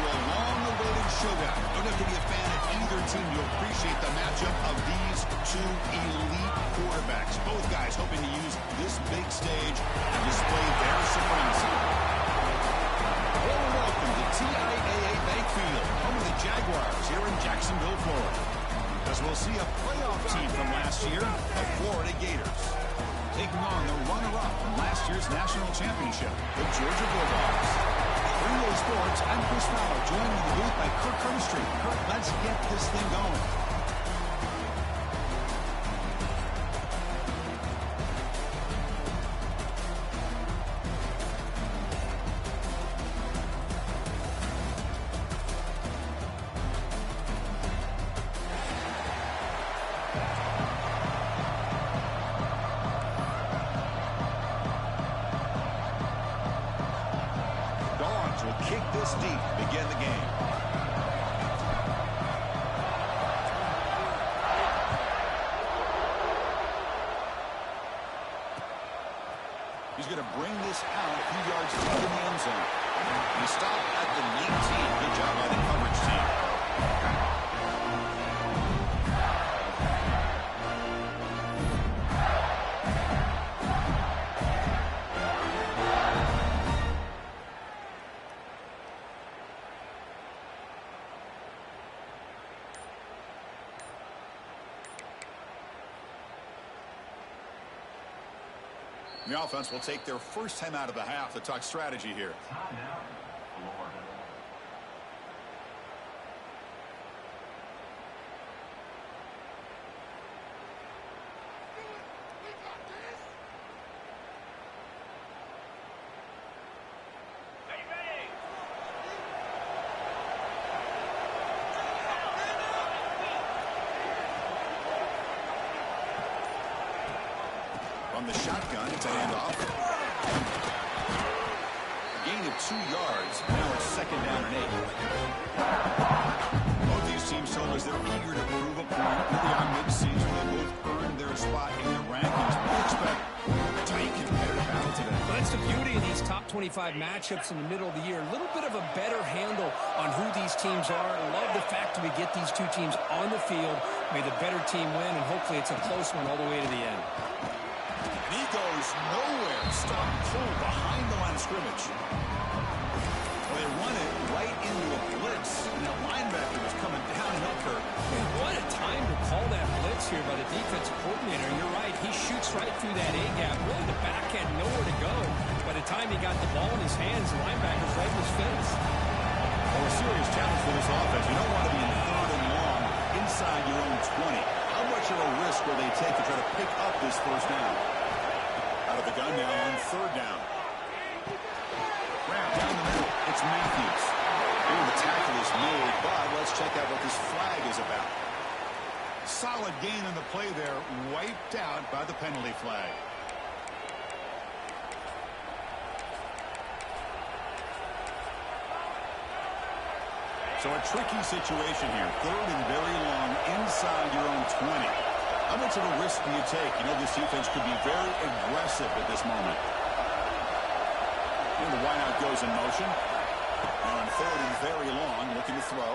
a long-awaited showdown. You don't have to be a fan of either team to appreciate the matchup of these two elite quarterbacks. Both guys hoping to use this big stage to display their supremacy. Well, welcome to TIAA Bank Field, home of the Jaguars here in Jacksonville, Florida. As we'll see a playoff team from last year, the Florida Gators, taking on the runner-up from last year's national championship, the Georgia Bulldogs. Three-Way Sports, I'm Chris Fowler, joined in the booth by Kirk Cumstreet. Kirk, let's get this thing going. Will kick this deep to begin the game. He's going to bring this out a few yards into the end zone. He stopped at the 19. Good job by the coverage team. The offense will take their first time out of the half to talk strategy here. From the shotgun, it's a handoff. A gain of 2 yards. Now it's second down and 8. Both these teams told us they're eager to prove a point. Really on mid-season, they both earned their spot in the rankings. We expect a tight, competitive battle today. Well, that's the beauty of these top 25 matchups in the middle of the year. A little bit of a better handle on who these teams are. I love the fact that we get these two teams on the field. May the better team win, and hopefully it's a close one all the way to the end. He goes nowhere. Stop pull behind the line of scrimmage. Well, they run it right into a blitz, and that linebacker was coming downhill, Kirk. And what a time to call that blitz here by the defensive coordinator. You're right. He shoots right through that A-gap. Really, the back had nowhere to go. By the time he got the ball in his hands, the linebacker's right in his face. Well, a serious challenge for this offense. You don't want to be in third and long inside your own 20. How much of a risk will they take to try to pick up this first down? Out of the gun now on third down. Wrapped down the middle. It's Matthews. Here the tackle is made, but let's check out what this flag is about. Solid gain on the play there, wiped out by the penalty flag. So a tricky situation here. Third and very long inside your own 20. How much of a risk do you take? You know, this defense could be very aggressive at this moment. And the wideout goes in motion. Now on third and very long, looking to throw.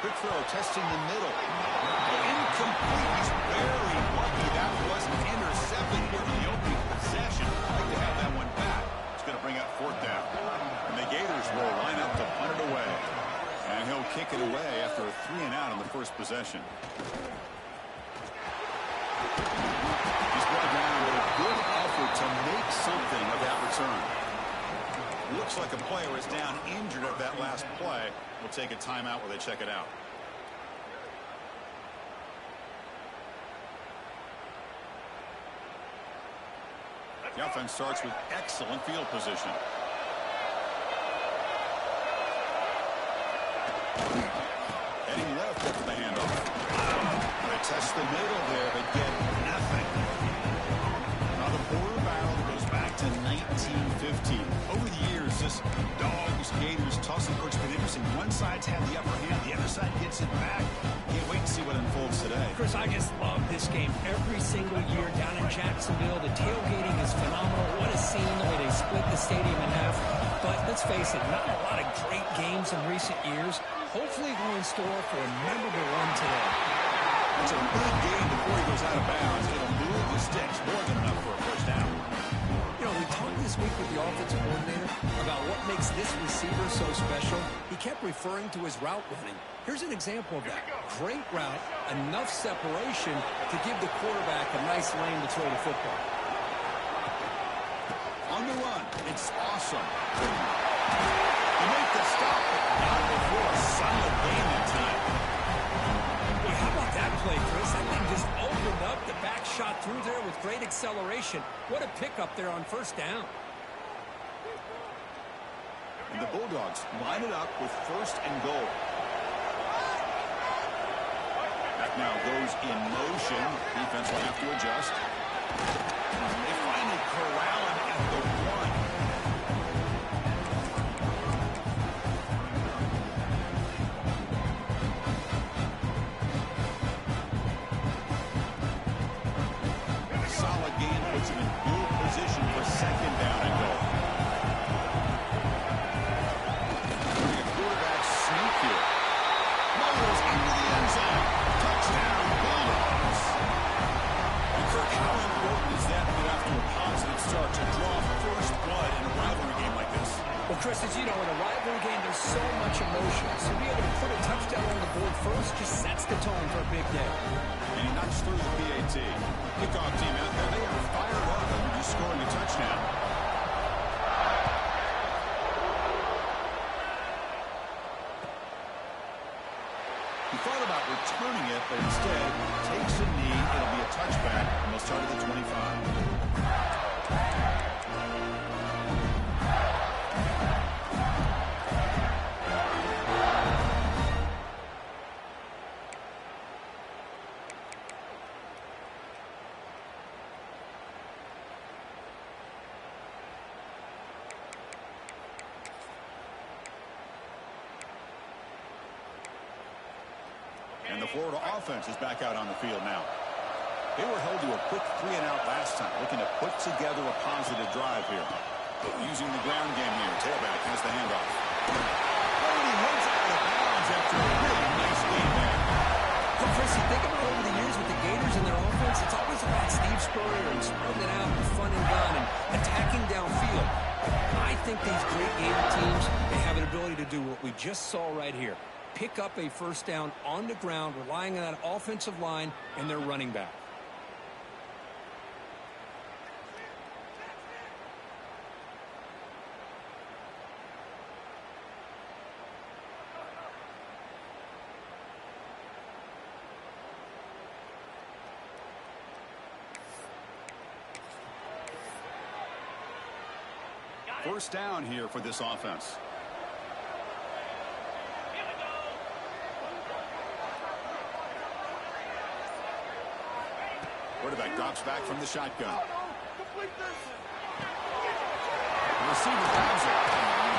Quick throw, testing the middle. Incomplete. He's very lucky that wasn't intercepted here in the opening possession. I'd like to have that one back. It's going to bring up fourth down. And the Gators will line up to punt it away. And he'll kick it away after a 3-and-out on the first possession. He's brought down, but a good effort to make something of that return. Looks like a player is down injured at that last play. We'll take a timeout while they check it out. The offense starts with excellent field position. Heading left after the handoff. They test the middle there, but get nothing. Now the border battle goes back to 1915. team. Over the years, this Dogs-Gators tussle-work's been interesting. One side's had the upper hand, the other side gets it back. Can't wait to see what unfolds today. Chris, I just love this game. Every single year down in Jacksonville, the tailgating is phenomenal. What a scene, the way they split the stadium in half. But let's face it, not a lot of great games in recent years. Hopefully we're in store for a memorable one today. It's a big game before he goes out of bounds. It'll move the sticks more than enough for a first down. You know, we talked this week with the offensive coordinator about what makes this receiver so special. He kept referring to his route running. Here's an example of that. Great route, enough separation to give the quarterback a nice lane to throw the football. On the run, it's awesome. They make the stop, but not before a solid gain in time. Well, how about that play, Chris? That thing just opened up. The back shot through there with great acceleration. What a pickup there on first down. And the Bulldogs line it up with first and goal. Back now goes in motion. Defense will have to adjust. They finally corral him at the one. Solid gain puts him in good position for second down and goal. A quarterback sneak here. Motors into the end zone. Touchdown, Bulldogs. And Kirk, how important is that to get off to a positive start to draw first blood in a rivalry game like this? Well, Chris, as you know, in a rivalry game, there's so much emotion. So to be able to put a touchdown on the board first just sets the tone for a big day. And he knocks through the PAT. Kickoff team out there. They are fired up after just scoring a touchdown. He thought about returning it, but instead takes a knee. It'll be a touchback, and they'll start at the 25. And the Florida offense is back out on the field now. They were held to a quick 3-and-out last time, looking to put together a positive drive here. Using the ground game here. Tailback has the handoff. Oh, he heads out of bounds after a really nice game there. Well, Chris, you think about over the years with the Gators and their offense, it's always about Steve Spurrier and spreading it out and fun and gun and attacking downfield. I think these great Gator teams, they have an ability to do what we just saw right here. Pick up a first down on the ground, relying on that offensive line and their running back. First down here for this offense. Quarterback drops back from the shotgun. The receiver grabs it.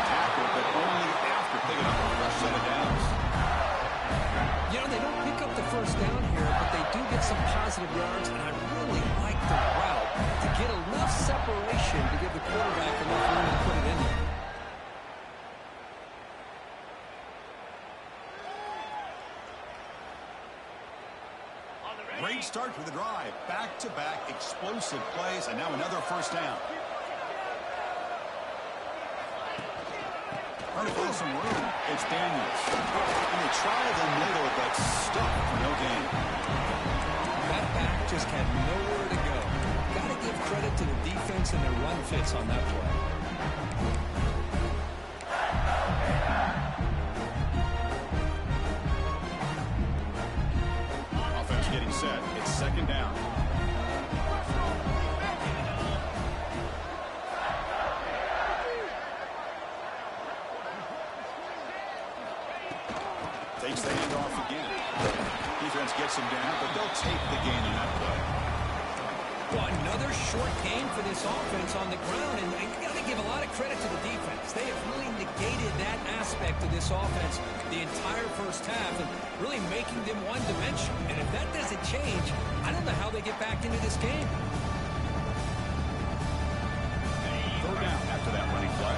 Tackle, but only after picking up a fresh set of downs. You know, they don't pick up the first down here, but they do get some positive yards, and I really like the route to get enough separation to give the quarterback enough room to put it in there. Great start for the drive. Back-to-back explosive plays, and now another first down. Trying to find some room. It's Daniels. And they try the middle, but stuck for no gain. That back just had nowhere to go. Got to give credit to the defense and their run fits on that play. Getting set. It's second down. Takes the handoff again. Defense gets him down, but they'll take the gain in that play. Well, another short gain for this offense on the ground, and you got to to give a lot of credit to the defense. They have really negated that aspect of this offense the entire first half and really making them one-dimensional. And if that doesn't change, I don't know how they get back into this game. Third down after that running play.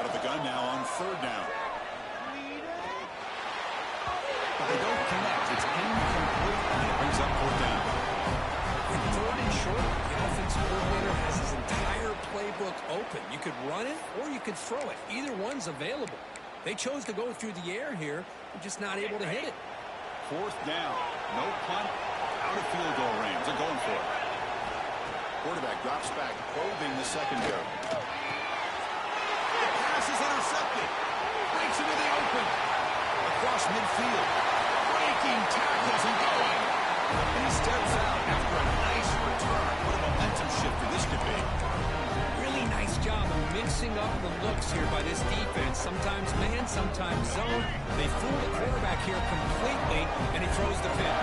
Out of the gun now on third down. But they don't connect. It's incomplete, and it brings up fourth down. In third and short, the offensive coordinator has his entire playbook open. You could run it or you could throw it. Either one's available. They chose to go through the air here. They're just not able to hit it. Fourth down. No punt. Out of field goal range. They're going for it. Quarterback drops back, probing the secondary. The pass is intercepted. Breaks into the open. Across midfield. Breaking tackles and going. And he steps out after a nice return. What a momentum shifter this could be. Really nice job of mixing up the looks here by this defense. Sometimes man, sometimes zone. They fool the quarterback here completely, and he throws the pick.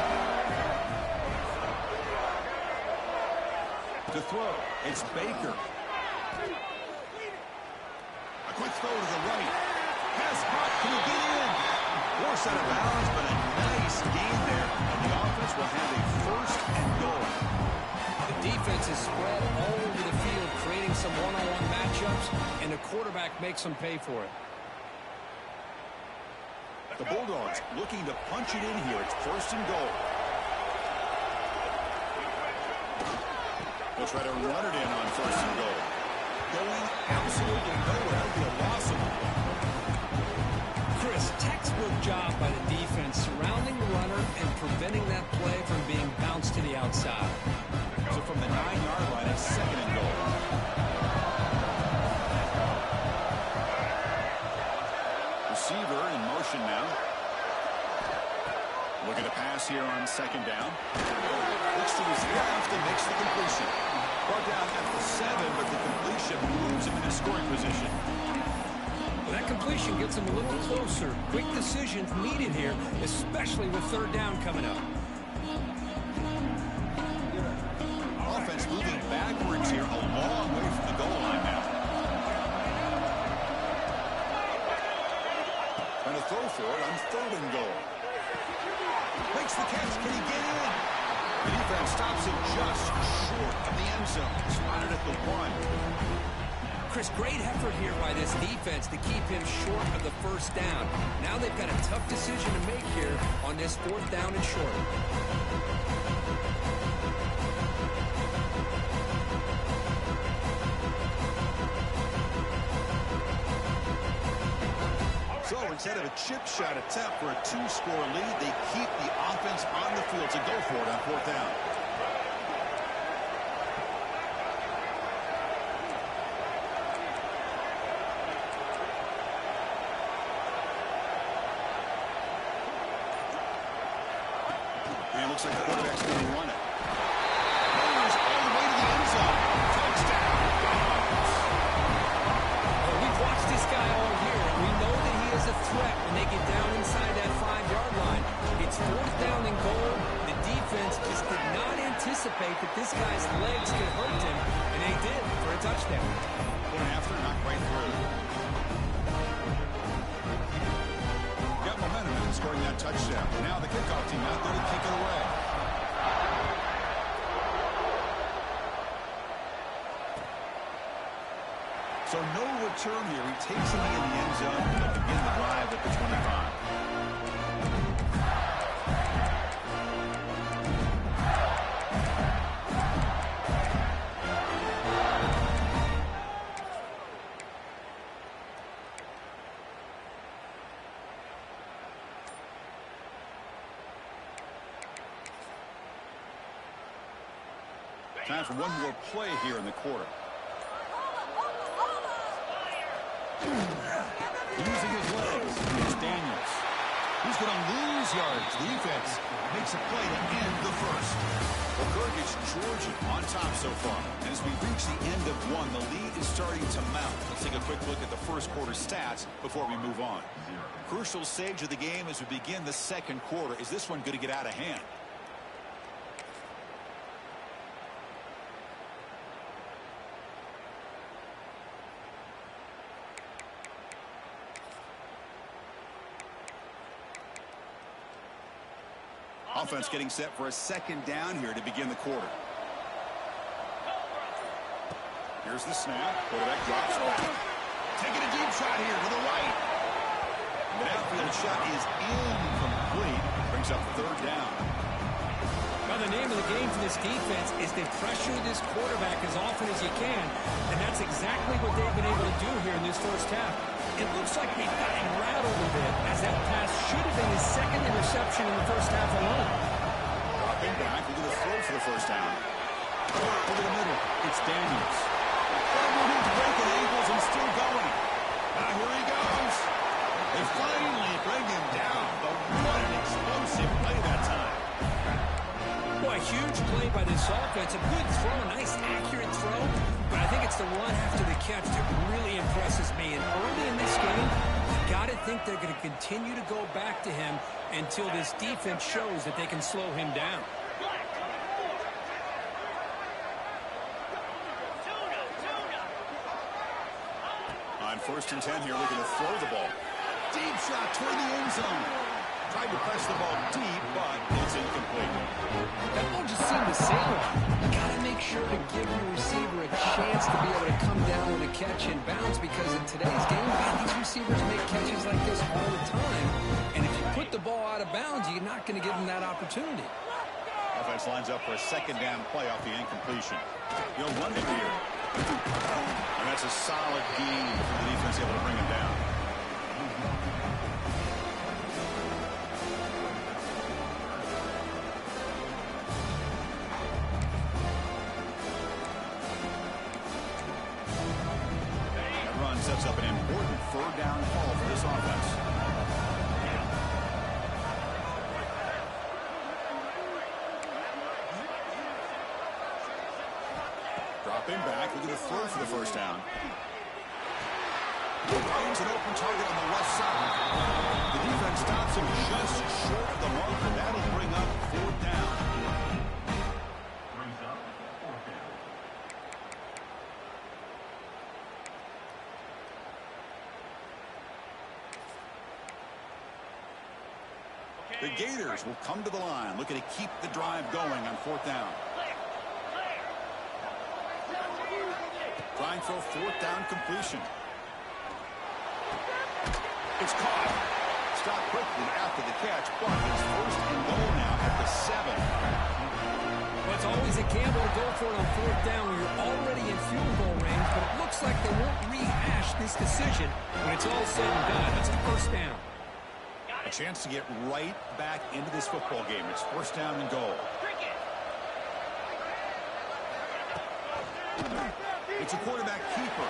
To throw, it's Baker. A quick throw to the right. Pass caught. Can he get in? Force out of bounds, but a nice gain there. And the offense will have a first and goal. The defense is spread all over the field, creating some one-on-one matchups, and the quarterback makes them pay for it. The Bulldogs looking to punch it in here. It's first and goal. They'll try to run it in on first and goal. Going absolutely nowhere. That would be a loss of it. Chris, textbook job by the defense, surrounding the runner and preventing that play from being bounced to the outside. So from the 9-yard line, it's second and goal. Receiver in motion now. Looking to pass here on second down. Looks to his left and makes the completion. Brought down at the 7, but the completion moves him into scoring position. Well, that completion gets him a little closer. Quick decisions needed here, especially with third down coming up. Offense moving backwards here, a long way from the goal line now. Trying to throw for it on third and goal. Makes the catch. Can he get in? The defense stops him just short of the end zone. Spotted at the 1. Chris, great effort here by this defense to keep him short of the first down. Now they've got a tough decision to make here on this fourth down and short. So instead of a chip shot attempt for a 2-score lead, they keep the offense on the field to go for it on fourth down. And it looks like the quarterback's going to run it. Goes all the way to the end zone. Touchdown. Well, we've watched this guy all year, and we know that he is a threat when they get down inside that 5-yard line. It's fourth down and goal. The defense just did not anticipate that this guy's legs could hurt him, and they did for a touchdown. Point after, not quite through. Got momentum in scoring that touchdown. Now the kickoff team out there to kick it away. So no return here. He takes it in the end zone and they'll begin the drive at the 25. Time for one more play here in the quarter. Using his legs, it's Daniels. He's going to lose yards. The defense makes a play to end the first. Well, Kirk, it's Georgia on top so far. And as we reach reached the end of one. The lead is starting to mount. Let's take a quick look at the first quarter stats before we move on. Crucial stage of the game as we begin the second quarter. Is this one going to get out of hand? Offense getting set for a second down here to begin the quarter. Here's the snap. Quarterback drops back. Taking a deep shot here to the right. The outfield shot is incomplete. Brings up third down. Well, the name of the game for this defense is to pressure this quarterback as often as you can, and that's exactly what they've been able to do here in this first half. It looks like they've gotten rattled a bit, as that pass should have been his second interception in the first half alone. Dropping back, look at the throw for the first down. Over the middle, it's Daniels. He's breaking ankles and still going. Now here he goes. They finally bring him down, but what an explosive play that time. Boy, a huge play by this offense. A good throw, a nice accurate throw, but I think it's the run after the catch that really impresses me. And early in this game, you got to think they're going to continue to go back to him until this defense shows that they can slow him down. On 1st and 10 here, looking to throw the ball. Deep shot toward the end zone. Tried to press the ball deep, but it's incomplete. That ball just seemed to sail on. You got to make sure to give your receiver a chance to be able to come down with a catch and bounce, because in today's game, these receivers make catches like this all the time. And if you put the ball out of bounds, you're not going to give them that opportunity. Offense lines up for a second down play off the incompletion. He'll run it here. And that's a solid gain for the defense able to bring him down. That run sets up an important third down call for this offense. Dropping back, look at the throw for the first down. Finds an open target on the left side. The defense stops him just short of the mark, and that'll bring up fourth down. The Gators will come to the line, looking to keep the drive going on fourth down. Trying for a fourth down completion. It's caught. Stopped quickly after the catch, but it's 1st and goal now at the 7. Well, it's always a gamble to go for it on fourth down when you're already in field goal range, but it looks like they won't rehash this decision when it's all said and done. It's a first down. A chance to get right back into this football game. It's 1st down and goal. It's a quarterback keeper.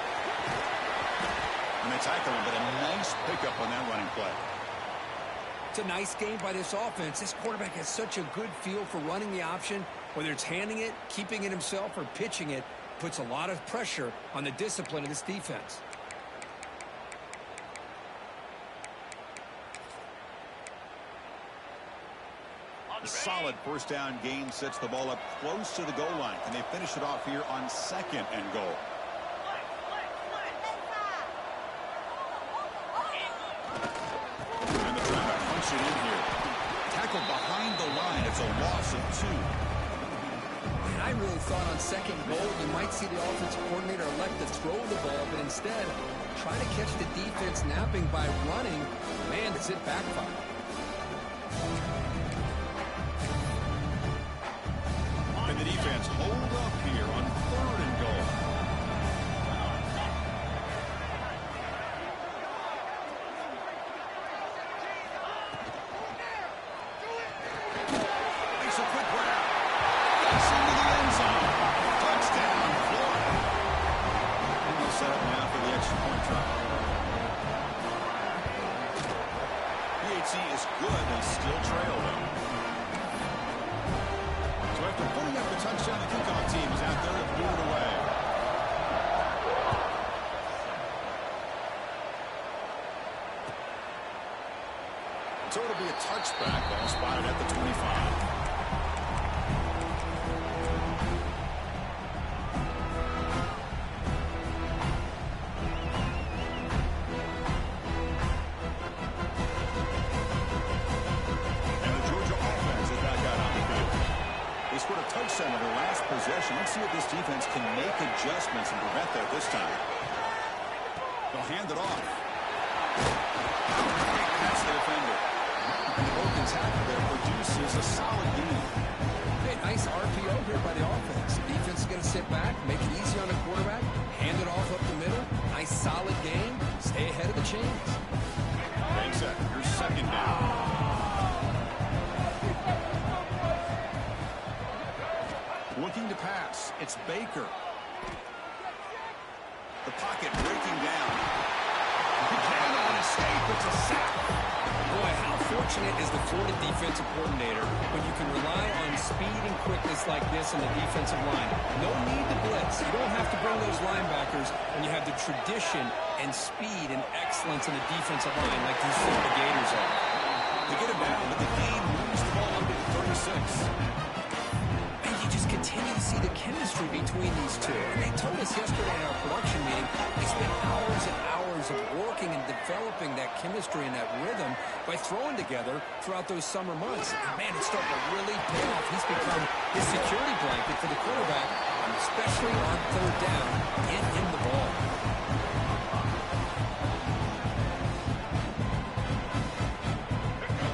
And they tackle him, but a nice pickup on that running play. It's a nice game by this offense. This quarterback has such a good feel for running the option. Whether it's handing it, keeping it himself, or pitching it, puts a lot of pressure on the discipline of this defense. A solid 1st down gain sets the ball up close to the goal line. Can they finish it off here on 2nd and goal? And the try to punch it in here. Tackled behind the line. It's a loss of 2. And I really thought on 2nd goal you might see the offensive coordinator elect to throw the ball, but instead try to catch the defense napping by running. Man, does it backfire. And the defense hold up here on 3rd and goal. Makes a quick grab. Gets into the end zone. Touchdown, Florida. And they'll set up now for the extra point try. PHC touchback. Ball spotted at the 25. Touchdown of their last possession. Let's see if this defense can make adjustments and prevent that this time. They'll hand it off. That's the defender. And the broken tackle there produces a solid gain. Hey, nice RPO here by the offense. The defense is going to sit back, make it easy on the quarterback, hand it off up the middle. Nice solid game. Stay ahead of the chains. Take set. Here's second down. Looking to pass. It's Baker. The pocket breaking down. He cannot escape. It's a sack. Boy, how fortunate is the Florida defensive coordinator when you can rely on speed and quickness like this in the defensive line. No need to blitz. You don't have to bring those linebackers when you have the tradition and speed and excellence in the defensive line like these Florida Gators are. They get him down, but the game moves the ball up to the 36. Continue to see the chemistry between these two. And they told us yesterday in our production meeting they spent hours and hours of working and developing that chemistry and that rhythm by throwing together throughout those summer months. And man, it's starting to really pay off. He's become his security blanket for the quarterback, and especially on third down, get him the ball.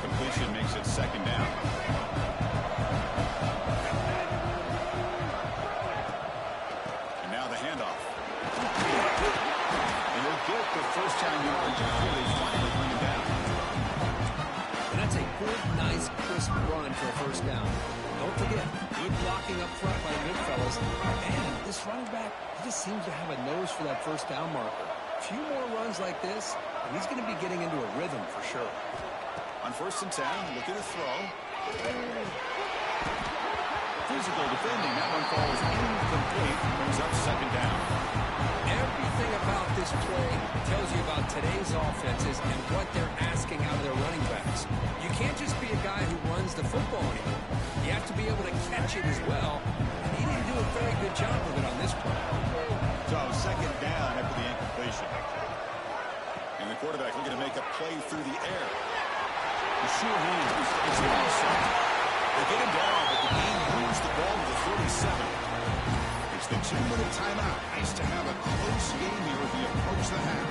Completion makes it second down. The first time yards before they finally bring him down. And that's a good, nice, crisp run for a first down. Don't forget, good blocking up front by the big fellas. And this running back, he just seems to have a nose for that first down marker. A few more runs like this, and he's going to be getting into a rhythm for sure. On 1st and 10, looking to throw. Physical defending. That one falls incomplete. Brings up second down. Everything about this play tells you about today's offenses and what they're asking out of their running backs. You can't just be a guy who runs the football anymore. You have to be able to catch it as well. And he didn't do a very good job of it on this play. So second down after the incompletion. And the quarterback looking to make a play through the air. The sure hands. It's awesome. They get him down, but the game moves the ball to the 37. It's the 2-minute timeout. Nice to have a close game here as we approach the half.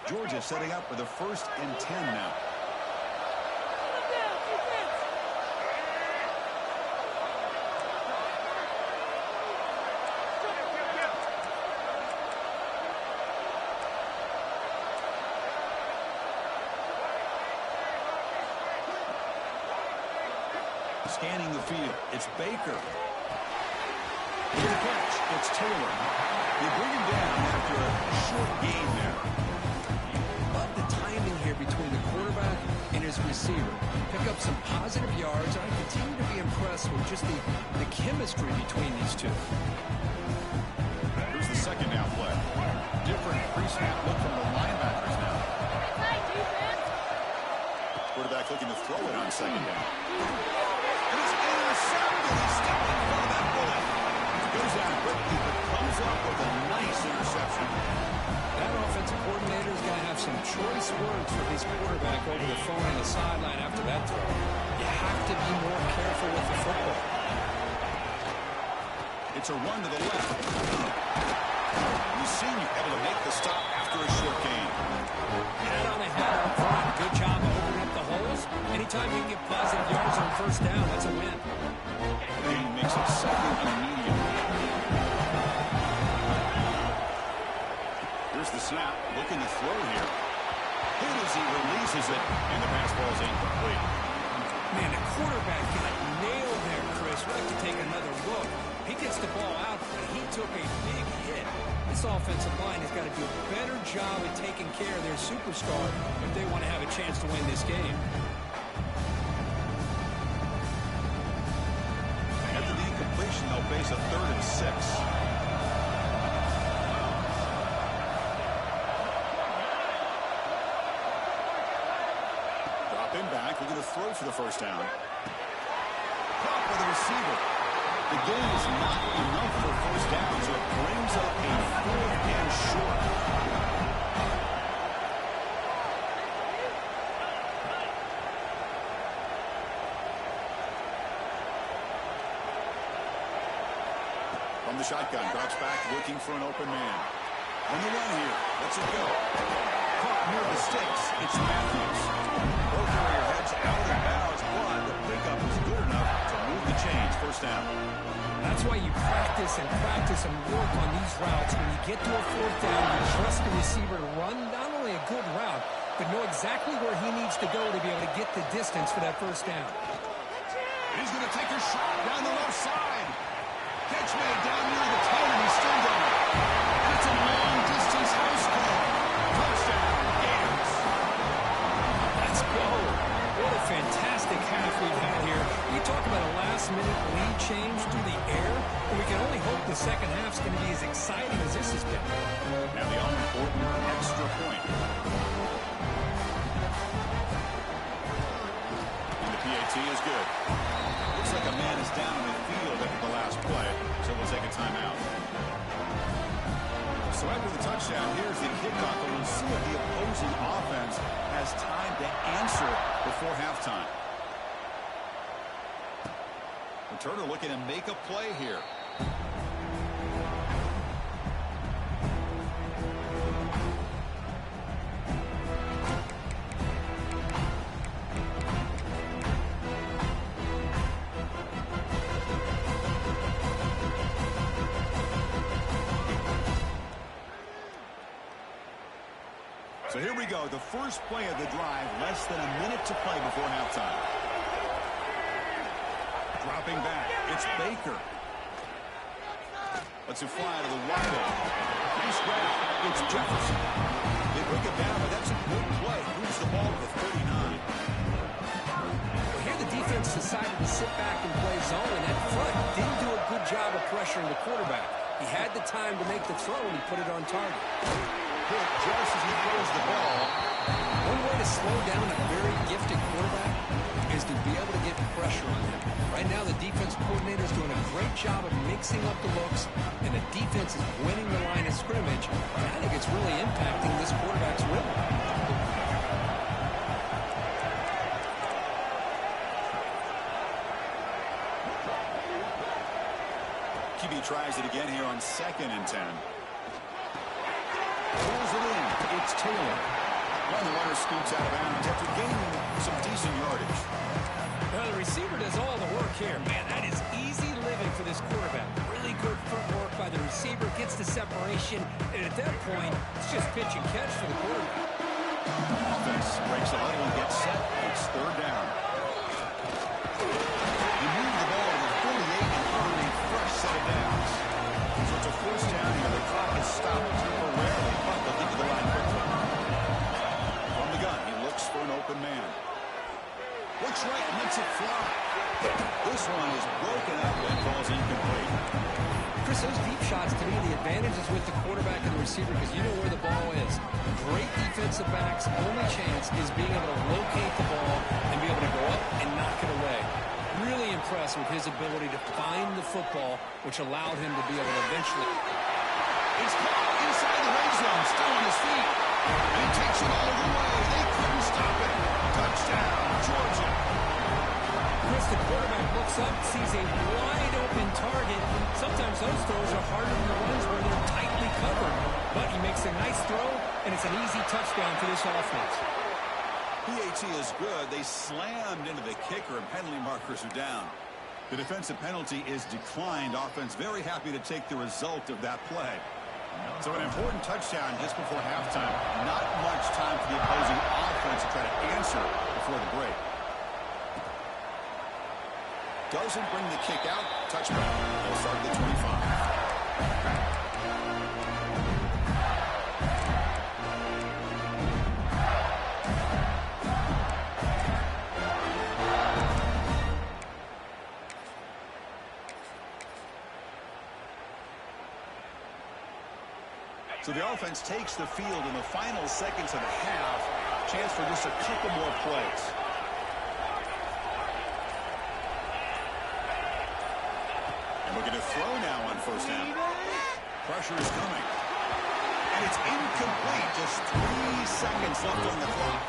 Georgia setting up for the 1st and 10 now. Scanning the field, it's Baker. Here's the catch, it's Taylor. They bring him down after a short gain there. Love the timing here between the quarterback and his receiver. Pick up some positive yards, and I continue to be impressed with just the chemistry between these two. Here's the second down play. Different pre-snap look from the linebackers now. Quarterback looking to throw it on second down. And it's intercepted. He's stepped in front of that bullet. Goes down quickly, but comes up with a nice interception. That offensive coordinator is going to have some choice words for his quarterback over the phone on the sideline after that throw. You have to be more careful with the football. It's a run to the left. He's seen you able to make the stop after a short gain. Pat on the head up front. Good job opening up the holes. Anytime you can get positive yards on first down, that's a win. And he makes it second immediately. Here's the snap. Looking to throw here. Hit as he releases it, and the pass ball is incomplete. Man, the quarterback got nailed there, Chris. We'll have to take another look. He gets the ball out, but he took a big hit. This offensive line has got to do a better job at taking care of their superstar if they want to have a chance to win this game. At the they'll face a 3rd and 6. Dropping back, looking to throw for the first down. Caught by the receiver. The game is not enough for first down, so it brings up a 4th and short. From the shotgun, drops back, looking for an open man. On the run here, lets it go. Caught near the sticks, it's Matthews. Both carrier heads out of bounds, but the pickup is good enough to move the chains. First down. That's why you practice and work on these routes. When you get to a 4th down, you trust the receiver to run not only a good route, but know exactly where he needs to go to be able to get the distance for that first down. He's going to take a shot down the left side. Catch made down near the 10, and he's still going. And it's a long-distance house call. Touchdown, Gators. Let's go. What a fantastic half we've had here. You talk about a last-minute lead change through the air, and we can only hope the second half's going to be as exciting as this has been. Now the all-important extra point. And the PAT is good. Looks like a man is down in the field after the last play, so we'll take a timeout. So after the touchdown, here's the kickoff, and we'll see if the opposing offense has time to answer before halftime. Returner looking to make a play here. So here we go, the first play of the drive, less than a minute to play before halftime. Dropping back, it's Baker. Lets it fly to the wide open. Nice grab, it's Jefferson. They break it down, but that's a good play. Moves the ball to 39. Well, here the defense decided to sit back and play zone, and that front didn't do a good job of pressuring the quarterback. He had the time to make the throw, and he put it on target. Hit just as he throws the ball. One way to slow down a very gifted quarterback is to be able to get pressure on him. Right now, the defense coordinator is doing a great job of mixing up the looks, and the defense is winning the line of scrimmage. And I think it's really impacting this quarterback's rhythm. QB tries it again here on 2nd and 10. Pulls it in. It's Taylor. Well, the runner scoots out of bounds after gaining some decent yardage. Well, the receiver does all the work here. Man, that is easy living for this quarterback. Really good footwork by the receiver. Gets the separation. And at that point, it's just pitch and catch for the quarterback. Offense breaks the huddle and gets set. It's 3rd down. He moved the ball to the 48 and earned a fresh set of downs. So it's a first down here. The clock is stopped temporarily, but they'll get to the line quickly. From the gun, he looks for an open man. Looks right and lets it fly. This one is broken up and falls incomplete. Chris, those deep shots, to me, the advantage is with the quarterback and the receiver because you know where the ball is. Great defensive backs' only chance is being able to locate the ball and be able to go up and knock it away. Really impressed with his ability to find the football, which allowed him to be able to eventually. It's caught inside the red zone, still on his feet. And he takes it all the way. They couldn't stop it. Touchdown, Georgia. Chris, the quarterback looks up, sees a wide-open target. Sometimes those throws are harder than the ones where they're tightly covered. But he makes a nice throw, and it's an easy touchdown for this offense. PAT is good. They slammed into the kicker, and penalty markers are down. The defensive penalty is declined. Offense very happy to take the result of that play. So an important touchdown just before halftime. Not much time for the opposing offense to try to answer before the break. Doesn't bring the kick out. Touchback. They'll start at the 25. So the offense takes the field in the final seconds of the half. Chance for just a couple more plays. And we're going to throw now on first down. Pressure is coming. And it's incomplete. Just 3 seconds left on the clock.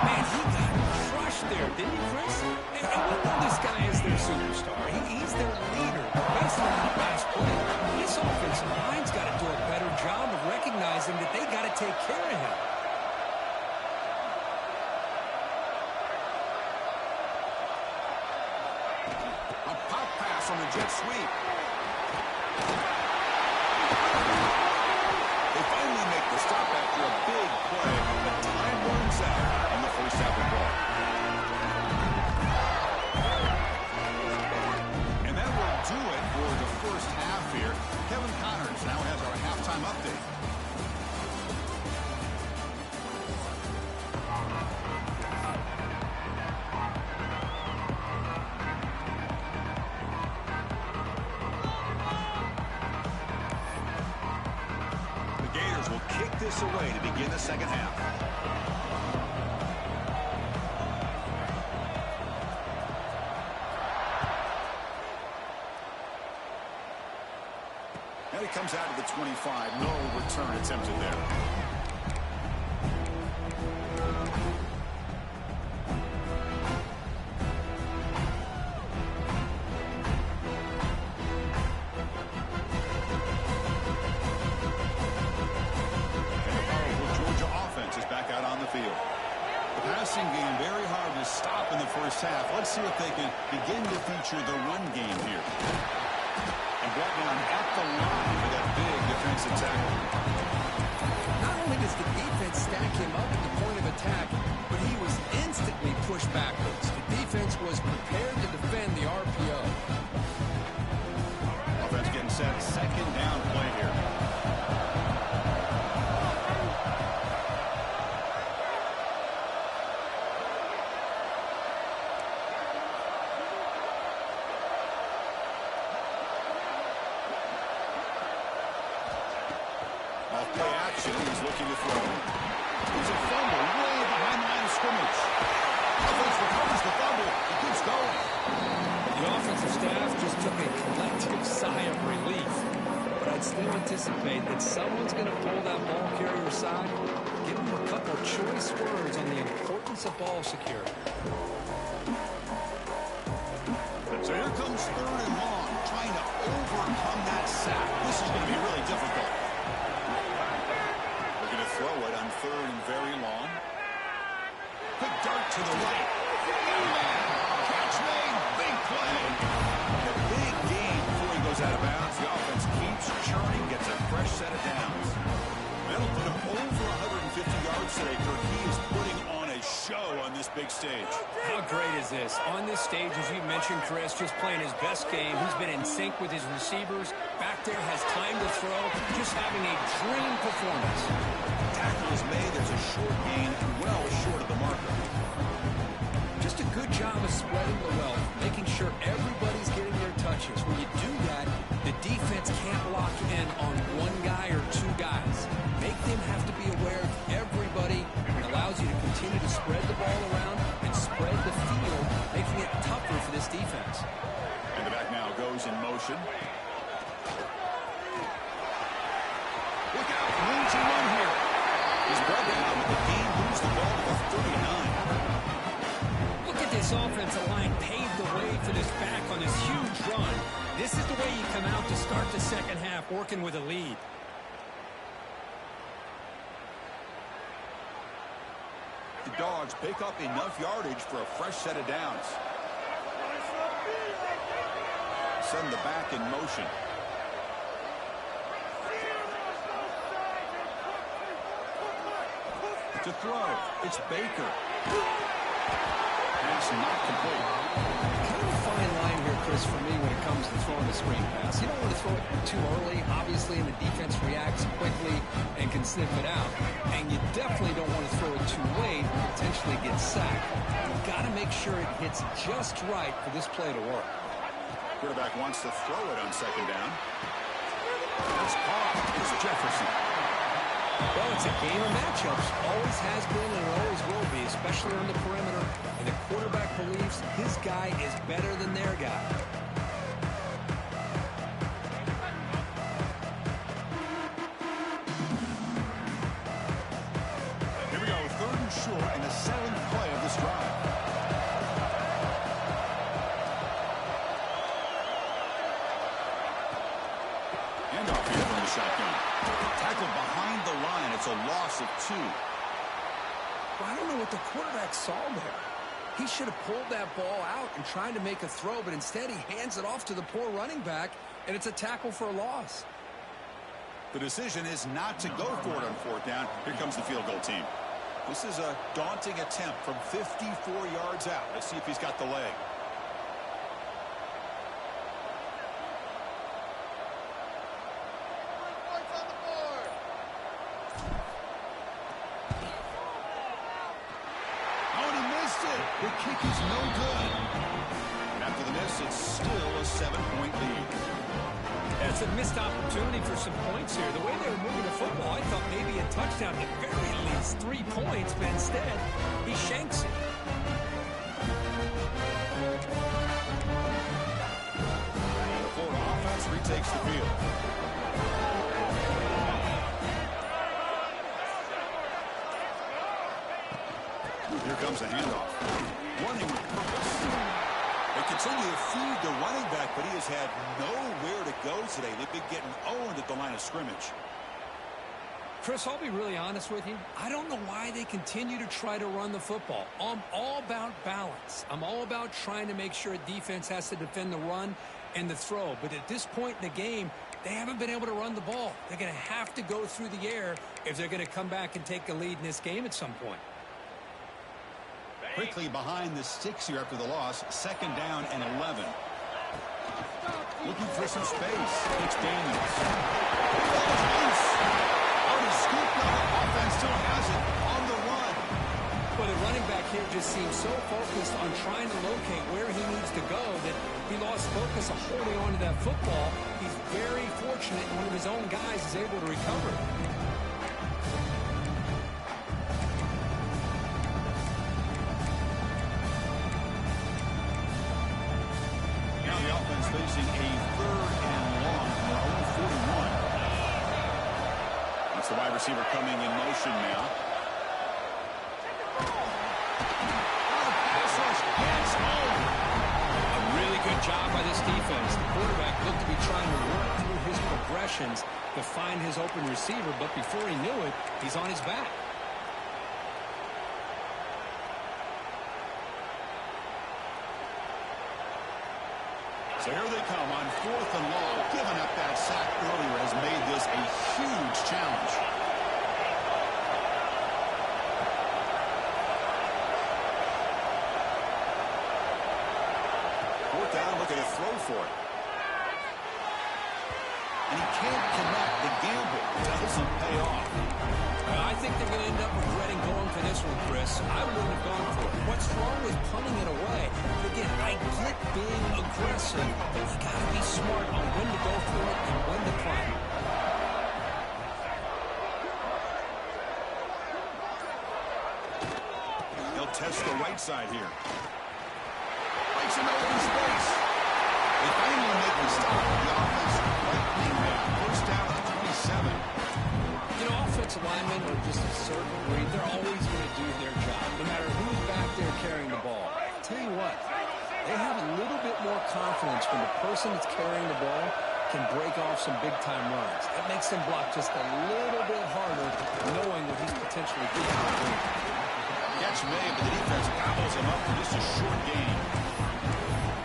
Man, he got crushed there, didn't he, Chris? And we know this guy is their superstar. He's their leader. Based on that last play, this offensive line's got to do a better job of recognizing that they got to take care of him. A pop pass on the jet sweep. They finally make the stop after a big play, but time runs out in the first half of ball. And that will do it for the first half here. Kevin Connors now has our halftime update. This away to begin the second half. Now he comes out of the 25. No return attempted there. Half. Let's see if they can begin to feature the run game here. And brought down at the line for that big defensive tackle. Not only does the defense stack him up at the point of attack, but he was instantly pushed backwards. The defense was prepared to defend the RPO. Offense getting set. Second down play here. Play action. He's looking to throw. There's a fumble way behind the line of scrimmage. Offense recovers the fumble. He keeps going. The offensive staff just took a collective sigh of relief. But I'd still anticipate that someone's going to pull that ball carrier aside, give him a couple choice words on the importance of ball security. So here comes third and long, trying to overcome that sack. This is going to be really difficult. Throw it on third and very long. Quick dart to the right. Catch made. Big play. A big gain before he goes out of bounds. The offense keeps churning, gets a fresh set of downs. That'll put him over 150 yards today. He is putting on a show on this big stage. How great is this? On this stage, as you mentioned, Chris, just playing his best game. He's been in sync with his receivers. Back there, has time to throw. Just having a dream performance. Tackle is made. There's a short gain, well short of the marker. Just a good job of spreading the wealth, making sure everybody's getting their touches. When you do that, the defense can't lock in on one guy or two guys. Make them have to be aware of everybody. It allows you to continue to spread the ball around and spread the field, making it tougher for this defense. And the back now goes in motion. Look out, room to run here. He's brought down with the game, moves the ball to the 39. Look at this offensive line paved the way for this back on this huge run. This is the way you come out to start the second half, working with a lead. The Dogs pick up enough yardage for a fresh set of downs. Send the back in motion. To throw, it's Baker. Pass not complete. Kind of a fine line here, Chris, for me when it comes to throwing a screen pass. You don't want to throw it too early, obviously, and the defense reacts quickly and can sniff it out. And you definitely don't want to throw it too late and potentially get sacked. You've got to make sure it hits just right for this play to work. Quarterback wants to throw it on second down. It's caught. It's Jefferson. Well, it's a game of matchups. Always has been and always will be, especially on the perimeter. And the quarterback believes his guy is better than their guy. Here we go, 3rd and short in the 7th play of this drive. Handoff here from the shotgun. Tackled behind the line. It's a loss of 2. Well, I don't know what the quarterback saw there. He should have pulled that ball out and tried to make a throw, but instead he hands it off to the poor running back, and it's a tackle for a loss. The decision is not to go for it on 4th down. Here comes the field goal team. This is a daunting attempt from 54 yards out. Let's see if he's got the leg. The kick is no good. And after the miss, it's still a 7-point lead. That's a missed opportunity for some points here. The way they were moving the football, I thought maybe a touchdown, at very least 3 points, but instead, he shanks it. And the Florida offense retakes the field. Here comes a handoff. Running with purpose. They continue to feed the running back, but he has had nowhere to go today. They've been getting owned at the line of scrimmage. Chris, I'll be really honest with you. I don't know why they continue to try to run the football. I'm all about balance. I'm all about trying to make sure a defense has to defend the run and the throw. But at this point in the game, they haven't been able to run the ball. They're going to have to go through the air if they're going to come back and take a lead in this game at some point. Quickly behind the sticks here after the loss. 2nd down and 11. Looking for some space. It's Daniels. Oh, he scooped up. Offense still has it on the run. Well, the running back here just seems so focused on trying to locate where he needs to go that he lost focus of holding on to that football. He's very fortunate one of his own guys is able to recover. Facing a 3rd and long from their own 41. That's the wide receiver coming in motion now. A really good job by this defense. The quarterback looked to be trying to work through his progressions to find his open receiver, but before he knew it, he's on his back. So here they come on 4th and long. Giving up that sack earlier has made this a huge challenge. 4th down, looking to throw for it. And he can't connect. The gamble doesn't pay off. I think they're going to end up regretting going for this one, Chris. I wouldn't have gone for it. What's wrong with punting it away? Again, I get being aggressive, but you got to be smart on when to go for it and when to punt. They'll test the right side here. Breaks in open space. They finally make the stop. The offense right clean down. 1st down at the 27. You know, offensive linemen are just a certain breed. They're always going to do their job, no matter who's back there carrying the ball. I'll tell you what, they have a little bit more confidence when the person that's carrying the ball can break off some big-time runs. That makes them block just a little bit harder, knowing what he's potentially capable of doing. Catch made, but the defense gobbles him up for just a short gain.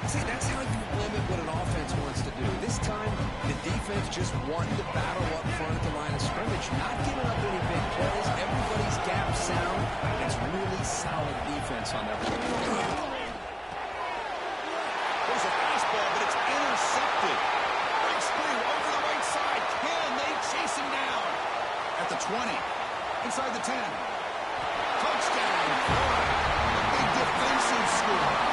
See, that's how you limit what an offense wants to do. This time, the defense just wanted to battle up front at the line of scrimmage, not giving up any big plays. Everybody's gap sound. It's really solid defense on their part. There's a fastball, but it's intercepted. Breaks free over the right side. Can they chase him down? At the 20. Inside the 10. Touchdown. A big defensive score.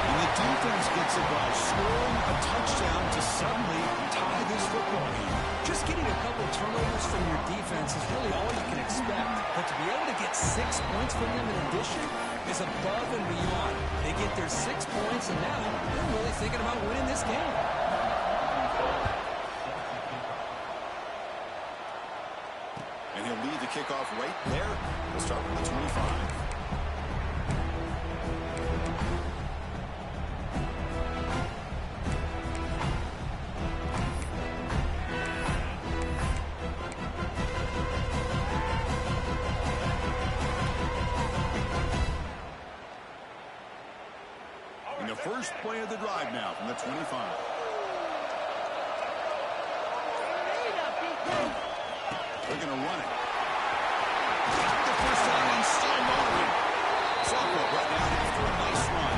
And the defense gets it by scoring a touchdown to suddenly tie this football game. Just getting a couple turnovers from your defense is really all you can expect. But to be able to get 6 points from them in addition is above and beyond. They get their 6 points, and now they're really thinking about winning this game. And he'll lead the kickoff right there. We'll start with the 25. And the first play of the drive now from the 25. They're going to run it. The first down and still motoring. Softball brought down after a nice run.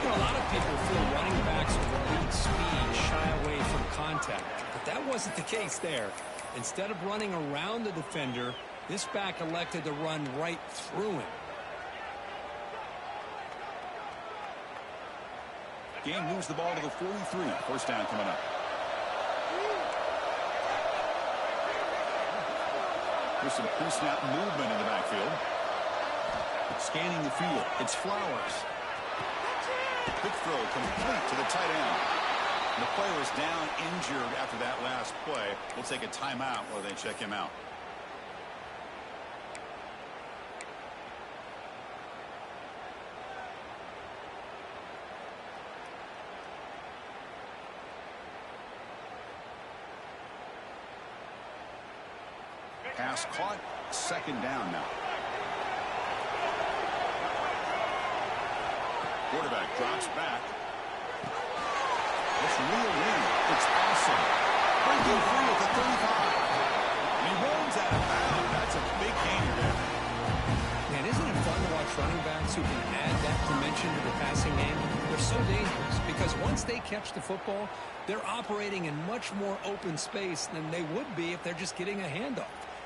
You know, a lot of people feel running backs with elite speed shy away from contact. But that wasn't the case there. Instead of running around the defender, this back elected to run right through him. Game moves the ball to the 43. First down coming up. There's some pre-snap movement in the backfield. Scanning the field. It's Flowers. Quick throw complete to the tight end. And the player is down injured after that last play. We'll take a timeout while they check him out. Pass caught. Second down now. Quarterback drops back. It's real wind. It's awesome. Breaking free at the 35. And he runs out of bounds. That's a big gain there. Man, isn't it fun to watch running backs who can add that dimension to the passing game? They're so dangerous because once they catch the football, they're operating in much more open space than they would be if they're just getting a handoff.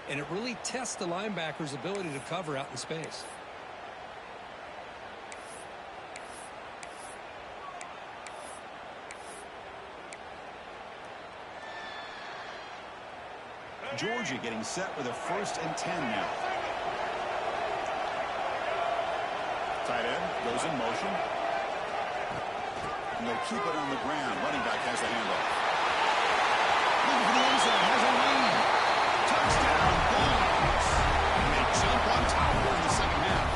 And it really tests the linebacker's ability to cover out in space. Georgia getting set with a 1st and 10 now. Tight end goes in motion. And they'll keep it on the ground. Running back has the handoff. Looking for the end zone. Has a lead. Touchdown, Bulls. And they jump on top during the second half.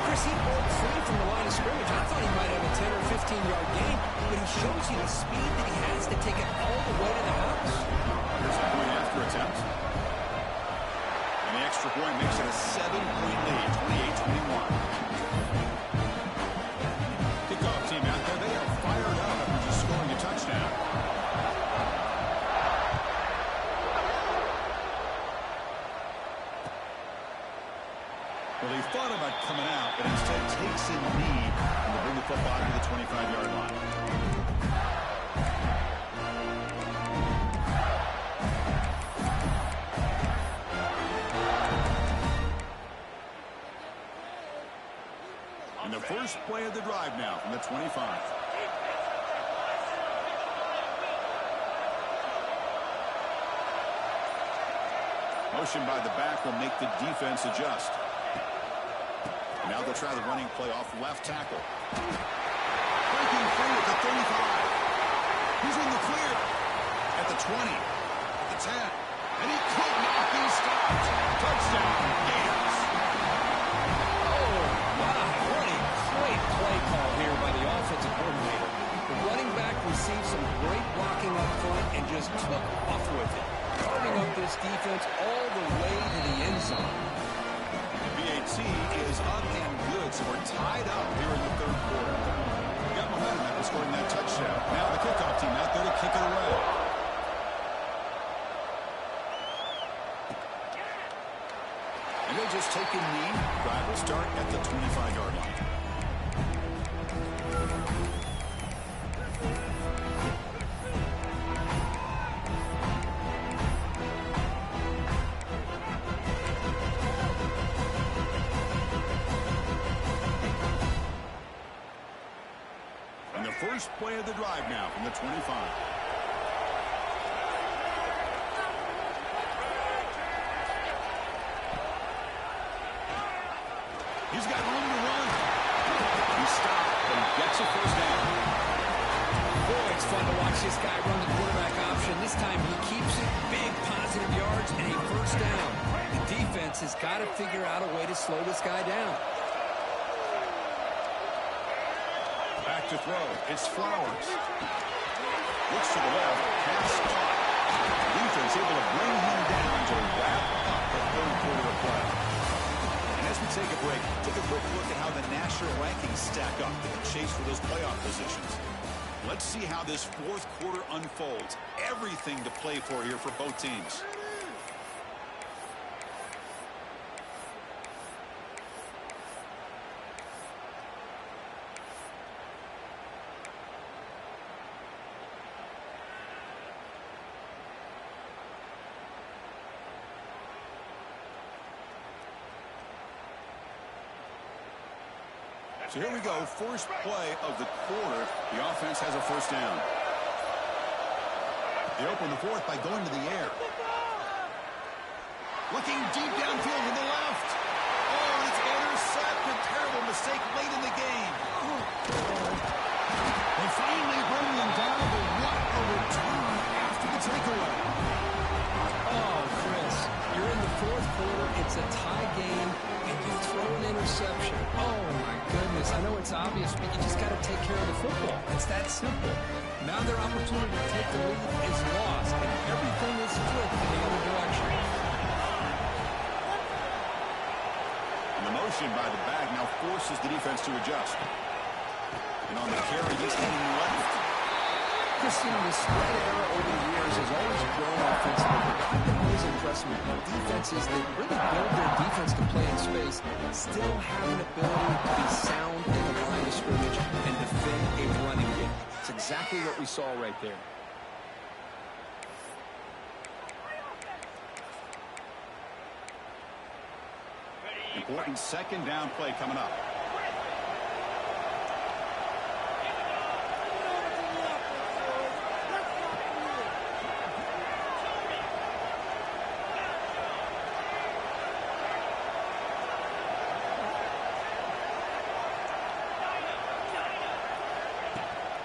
Chris, he broke free from the line of scrimmage. I thought he might have a 10 or 15-yard gain, but he shows you the speed that he has to take it all the way to the house. Here's a point after attempt. And the extra point makes it a 7-point lead, 28-21. Kickoff team out there, they are fired up after just scoring a touchdown. Well, he thought about coming out, but instead takes a knee and will bring the football to the 25-yard line. And the first play of the drive now from the 25. Motion by the back will make the defense adjust. Now they'll try the running play off left tackle. Breaking free at the 35. He's in the clear. At the 20. At the 10. And he could not be stopped. Touchdown, Gators. Oh, my. What a great play call here by the offensive coordinator. The running back received some great blocking up front and just took off with it. Starting up this defense all the way to the end zone. BAT is up and good, so we're tied up here in the third quarter. We got momentum after scoring that touchdown. Now the kickoff team out there to kick it away. And they'll just take a knee. Drive will start at the 25-yard line. First play of the drive now from the 25. He's got room to run. He stopped, but he gets a first down. Boy, it's fun to watch this guy run the quarterback option. This time he keeps it, big positive yards, and a first down. The defense has got to figure out a way to slow this guy down. Back to throw. It's Flowers. Looks to the left. Pass caught. Defense able to bring him down to wrap up the third quarter of play. And as we take a break, take a quick look at how the national rankings stack up in the chase for those playoff positions. Let's see how this fourth quarter unfolds. Everything to play for here for both teams. So here we go, first play of the quarter. The offense has a first down. They open the fourth by going to the air. Looking deep downfield to the left. Oh, and it's intercepted. Terrible mistake late in the game. They finally bring them down, but what a return after the takeaway. Oh, Chris, you're in the fourth quarter. It's a tie game, and you throw an interception. Oh, my goodness. I know it's obvious, but you just got to take care of the football. It's that simple. Now their opportunity to take the lead is lost, and everything is flipped in the other direction. And the motion by the back now forces the defense to adjust. And on the carry, he's heading left. Christian, the spread era over the years has always grown offensively, but I've been always impressed with defenses that really build their defense to play in space, still have an ability to be sound in the line of scrimmage and defend a running game. It's exactly what we saw right there. Important second down play coming up.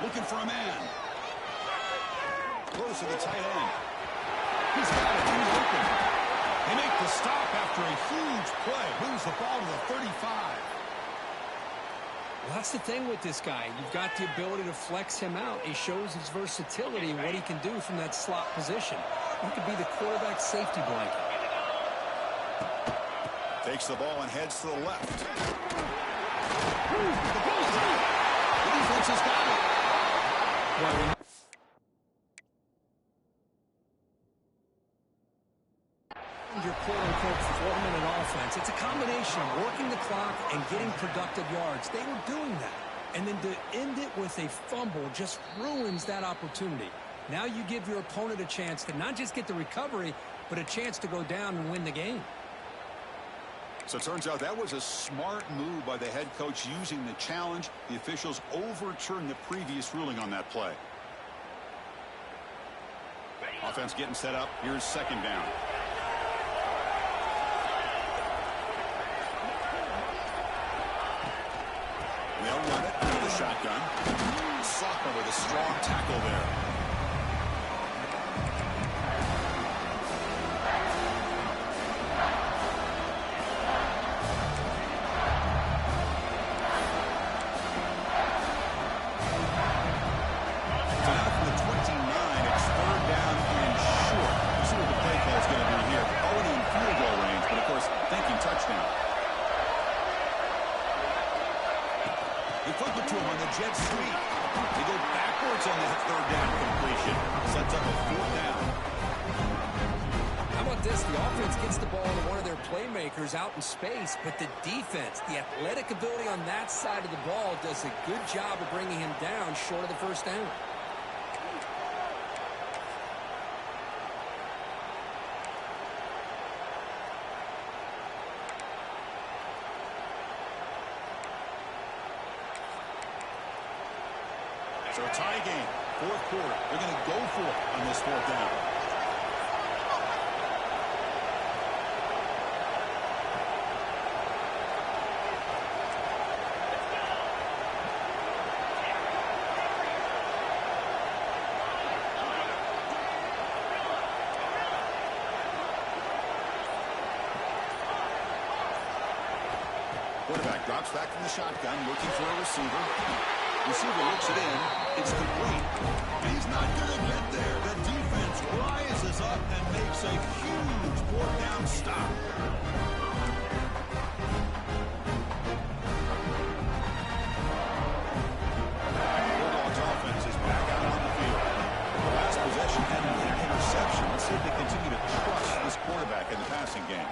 Looking for a man. Close to the tight end. He's got it. He's open. They make the stop after a huge play. Moves the ball to the 35. Well, that's the thing with this guy. You've got the ability to flex him out. He shows his versatility and what he can do from that slot position. He could be the quarterback safety blanket. Takes the ball and heads to the left. The ball's out. The defense has got it. Well, your quote-unquote four-minute offense, it's a combination of working the clock and getting productive yards. They were doing that. And then to end it with a fumble just ruins that opportunity. Now you give your opponent a chance to not just get the recovery, but a chance to go down and win the game. So it turns out that was a smart move by the head coach using the challenge. The officials overturned the previous ruling on that play. Offense getting set up. Here's second down. They'll run it into the shotgun. Soccer with a strong tackle there. Jet sweep. They go backwards on that third down completion. Sets up a fourth down. How about this? The offense gets the ball to one of their playmakers out in space, but the defense, the athletic ability on that side of the ball does a good job of bringing him down short of the first down. So a tie game, fourth quarter. They're going to go for it on this fourth down. Quarterback drops back from the shotgun, looking for a receiver. Receiver looks it in. It's complete. He's not going to get there. The defense rises up and makes a huge fourth down stop. Bulldogs offense is back out on the field. The last possession had an interception. Let's see if they continue to trust this quarterback in the passing game.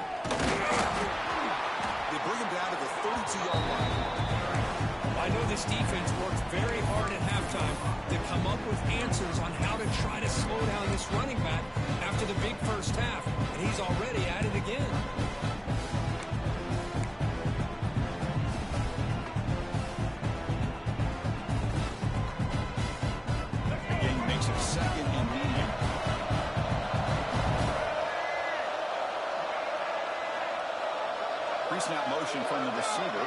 They bring him down to the 32-yard line. I know this defense worked very hard at halftime to come up with answers on how to try to slow down this running back after the big first half, and he's already at it again. Again, makes it second and medium. Pre-snap motion from the receiver.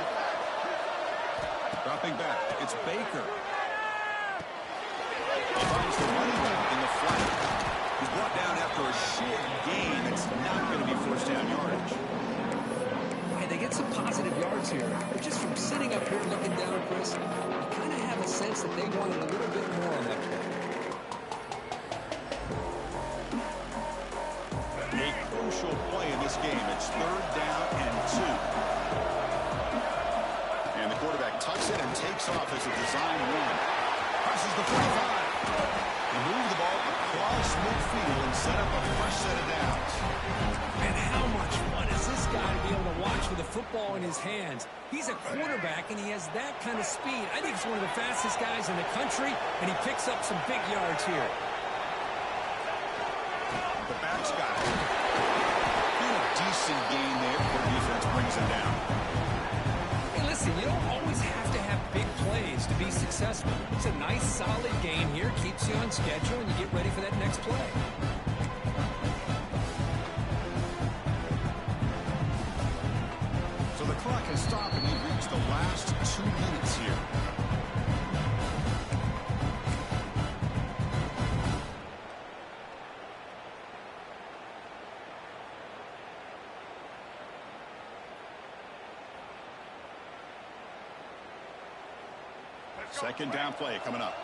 Dropping back, it's Baker. He finds the running back in the flank. He's brought down after a short gain. It's not going to be first down yardage. And they get some positive yards here. But just from sitting up here looking down, Chris, you kind of have a sense that they wanted a little bit more on that play. A crucial play in this game. It's third down and 2. And the quarterback tucks it and takes off as a design run. Presses the 45. He moved the ball across midfield and set up a fresh set of downs. And how much fun is this guy to be able to watch with a football in his hands? He's a quarterback, and he has that kind of speed. I think he's one of the fastest guys in the country, and he picks up some big yards here. The back's got it. And a decent gain there before defense brings him down. Hey, listen, you don't always have to have big plays to be successful. It's a nice, solid game here. Keeps you on schedule, and you get ready for that next play. So the clock has stopped, and we've reached the last 2 minutes here. Second down play coming up.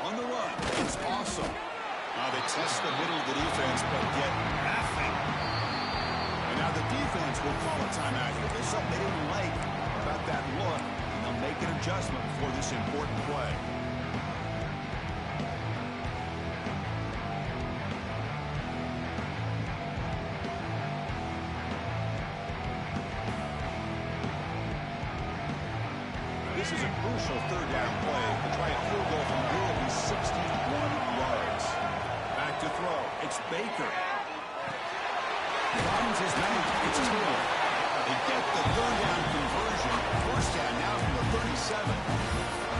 On the run, it's awesome. Now they test the middle of the defense, but get nothing. And now the defense will call a timeout here. There's something they didn't like about that look, and they'll make an adjustment for this important play. This is a crucial third down play to try a field goal from nearly 61 yards. Back to throw. It's Baker. Finds his man. It's Taylor. They get the third down conversion. First down now from the 37.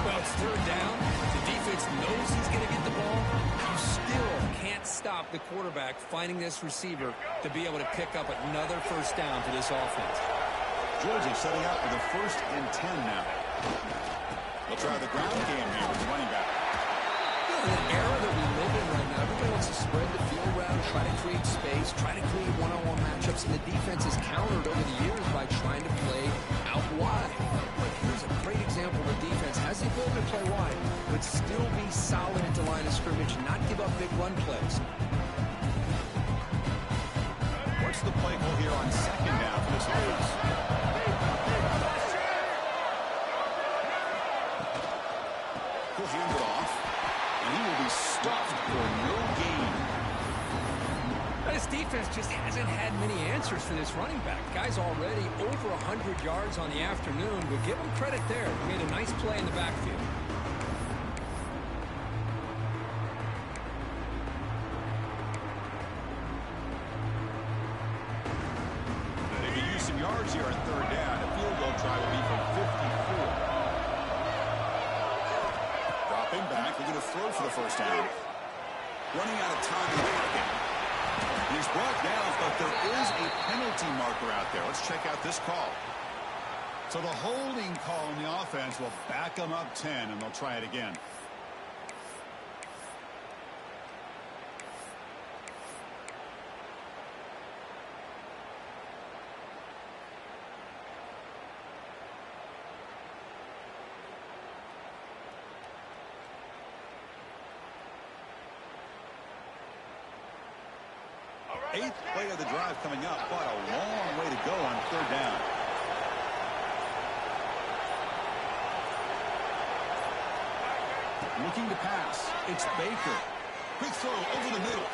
Well, it's third down. The defense knows he's going to get the ball. You still can't stop the quarterback finding this receiver to be able to pick up another first down for this offense. Georgia setting out for the 1st and 10 now. They'll try the ground game here with the running back. In the era that we live in right now, everybody wants to spread the field around, try to create space, try to create one-on-one matchups, and the defense has countered over the years by trying to play out wide. But here's a great example where defense has the ability to play wide, but still be solid at the line of scrimmage, not give up big run plays. What's the play call here on second down for this offense? He'll hand it off, and he will be stopped for no gain. This defense just hasn't had many answers for this running back. Guy's already over 100 yards on the afternoon, but give him credit there. He made a nice play in the backfield. for the first down. Running out of time in the pocket. And he's brought down, but there is a penalty marker out there. Let's check out this call. So the holding call on the offense will back them up 10, and they'll try it again. Eighth play of the drive coming up, but a long way to go on third down. Looking to pass. It's Baker. Quick throw over the middle.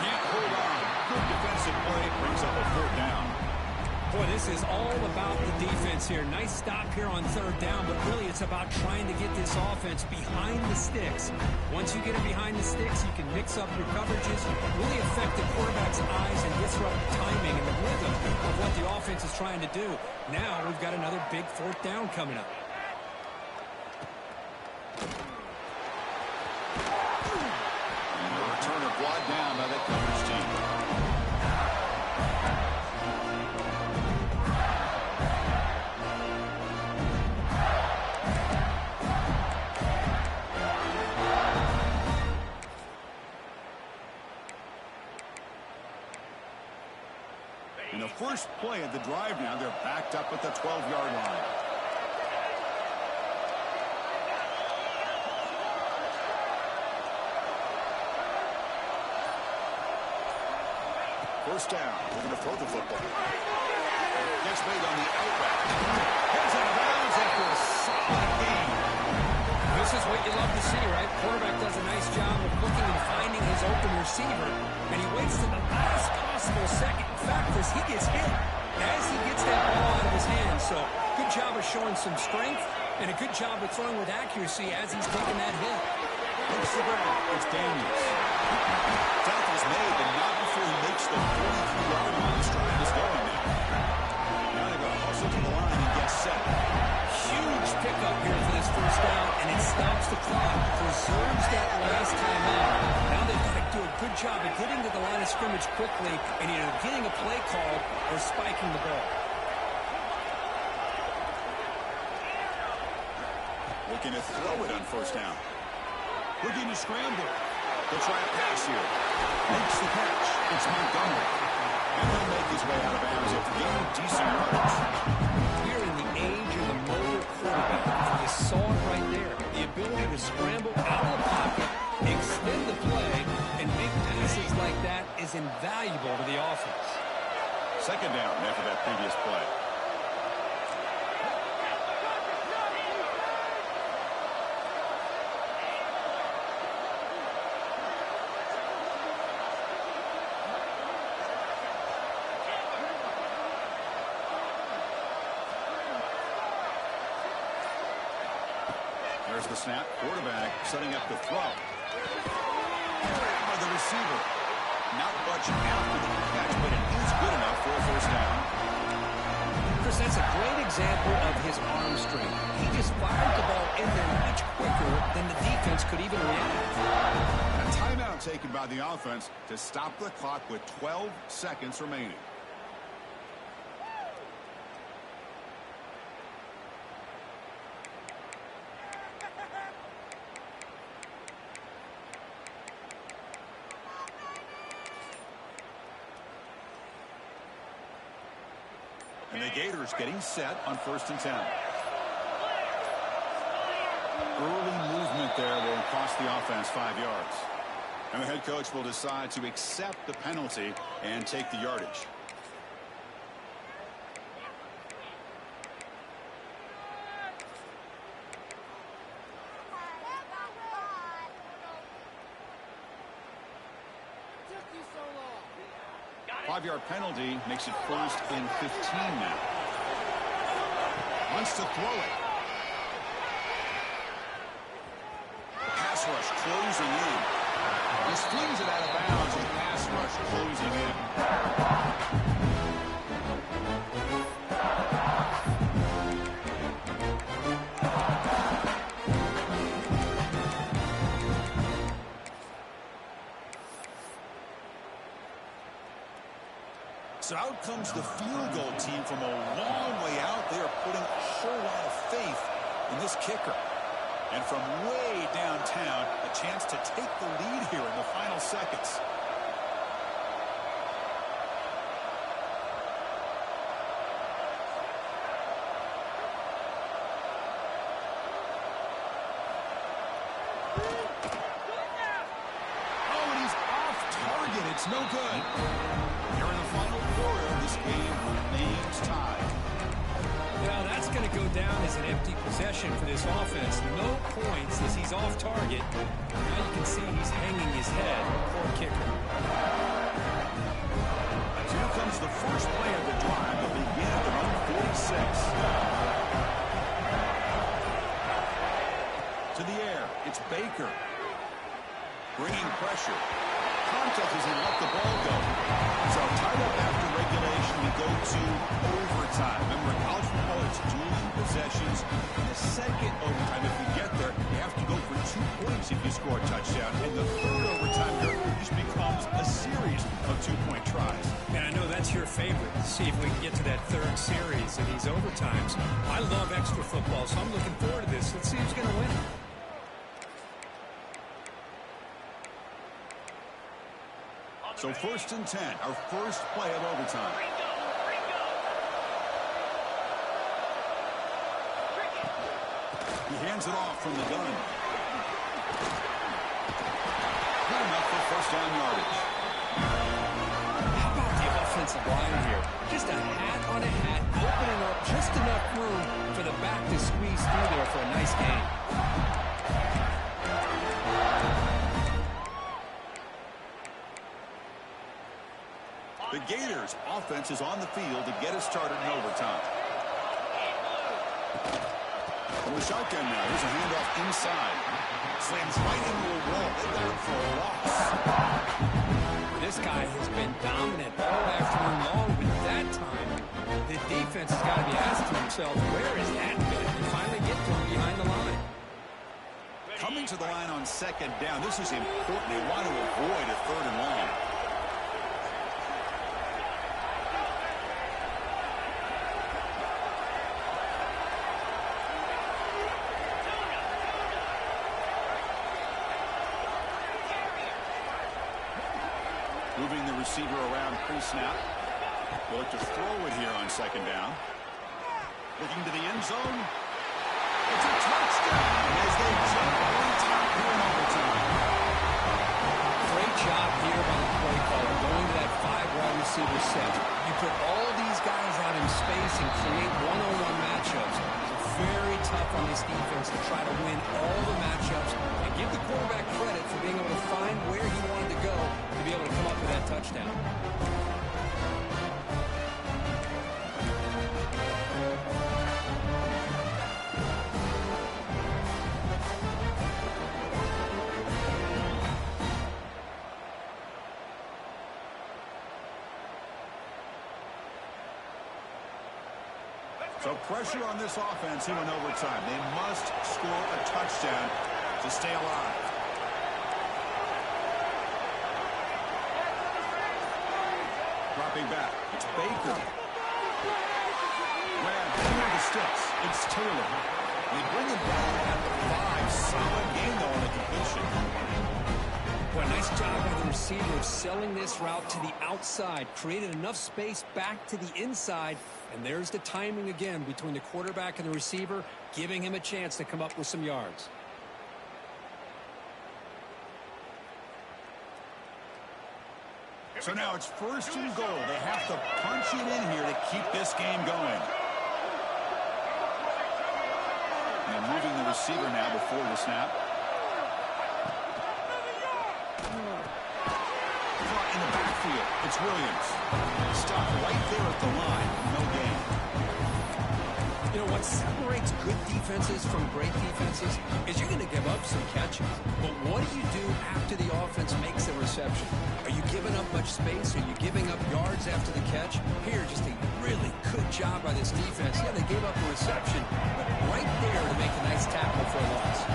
Can't hold on. Good defensive play. Brings up a fourth down. Boy, this is all about the defense here. Nice stop here on third down, but really it's about trying to get this offense behind the sticks. Once you get it behind the sticks, you can mix up your coverages, really affect the quarterback's eyes and disrupt the timing and the rhythm of what the offense is trying to do. Now we've got another big fourth down coming up. And the returner brought down by that coverage team. In the first play of the drive now, they're backed up at the 12-yard line. First down. They're going to throw the football. Gets made on the outback. Heads out of bounds after a solid gain. This is what you love to see, right? Quarterback does a nice job of looking and finding his open receiver, and he waits to the last possible second. In fact, as he gets hit, as he gets that ball out of his hands. So good job of showing some strength, and a good job of throwing with accuracy as he's taking that hit. Looks the ground. It's Daniels. Tackle's made, but not before he makes the 43-yard line. This drive is going now. Now they're going to hustle to the line and get set. Huge pickup here for this first down, and it stops the clock, preserves that last timeout. Now they've got to do a good job of getting to the line of scrimmage quickly and either getting a play called or spiking the ball. Looking to throw it on first down. Looking to scramble. They'll try a pass here. Makes the catch. It's Montgomery. And he'll make his way out of bounds after gaining decent yardage. Here in the age of the mobile quarterback, you saw it right there. The ability to scramble out of the pocket, extend the play, and make passes like that is invaluable to the offense. Second down after that previous play. There's the snap. Quarterback setting up the throw. By the receiver. Not much after the catch, but it is good enough for a first down. Chris, that's a great example of his arm strength. He just fired the ball in there much quicker than the defense could even react. A timeout taken by the offense to stop the clock with 12 seconds remaining. And the Gators getting set on 1st and 10. Early movement there will cost the offense 5 yards. And the head coach will decide to accept the penalty and take the yardage. Five-yard penalty makes it 1st and 15 now. Wants to throw it. The pass rush closing in. He flings it out of bounds, and the pass rush closing in. So out comes the field goal team from a long way out. They are putting a whole lot of faith in this kicker. And from way downtown, a chance to take the lead here in the final seconds. Oh, and he's off target. It's no good. Here in the final quarter, this game remains tied. Well, that's going to go down as an empty possession for this offense. No points as he's off target. Now you can see he's hanging his head. Poor kicker. So here comes the first play of the drive. It'll begin at the 146. To the air, it's Baker. Bringing pressure. Contact as he let the ball go. So tied up after regulation, we go to overtime. Remember, in college football, it's dueling possessions. In the second overtime, if you get there, you have to go for 2 points if you score a touchdown. And the third overtime here just becomes a series of 2-point tries. And I know that's your favorite. See if we can get to that third series in these overtimes. I love extra football, so I'm looking forward to this. Let's see who's going to win. So 1st and 10, our first play of overtime. He hands it off from the gun. Good enough for first down yardage. How about the offensive line here? Just a hat on a hat, opening up just enough room for the back to squeeze through there for a nice gain. The Gators' offense is on the field to get us started in overtime. From the shotgun now, here's a handoff inside. Slams right into a wall. They got him for a loss. This guy has been dominant all afternoon long, but that time, the defense has got to be asking themselves, where is that bit? And finally get to him behind the line. Coming to the line on second down, this is important. They want to avoid a third and long. Moving the receiver around pre-snap. We'll look to throw it here on second down. Looking to the end zone. It's a touchdown as they jump on top here in overtime. Great job here by the play caller, going to that 5-wide receiver set. You put all these guys out in space and create one-on-one matchups. It's very tough on this defense to try to win all the matchups and give the quarterback credit for being able to find where he wanted to go to be able to come up with that touchdown. So pressure on this offense here in overtime. They must score a touchdown to stay alive. Dropping back. It's Baker. Grabbed through the sticks. It's Taylor. They bring him down at the 5. Solid game, though, on the completion. Well, nice job by the receiver of selling this route to the outside. Created enough space back to the inside. And there's the timing again between the quarterback and the receiver, giving him a chance to come up with some yards. So now it's 1st and goal. They have to punch it in here to keep this game going. And moving the receiver now before the snap. Caught in the backfield. It's Williams. Stopped right there at the line. No gain. You know, what separates good defenses from great defenses is you're going to give up some catches. But what do you do after the offense makes a reception? Are you giving up much space? Are you giving up yards after the catch? Here, just a really good job by this defense. Yeah, they gave up a reception, but right there to make a nice tackle for a loss.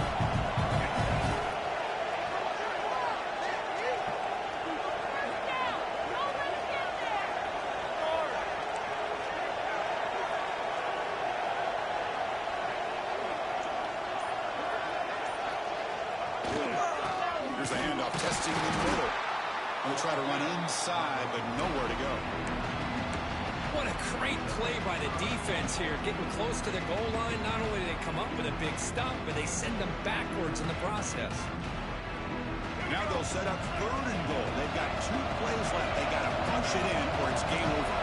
handoff, testing the middle. They'll try to run inside, but nowhere to go. What a great play by the defense here. Getting close to the goal line, not only do they come up with a big stop, but they send them backwards in the process. Now they'll set up 3rd and goal. They've got 2 plays left. They got to punch it in or it's game over.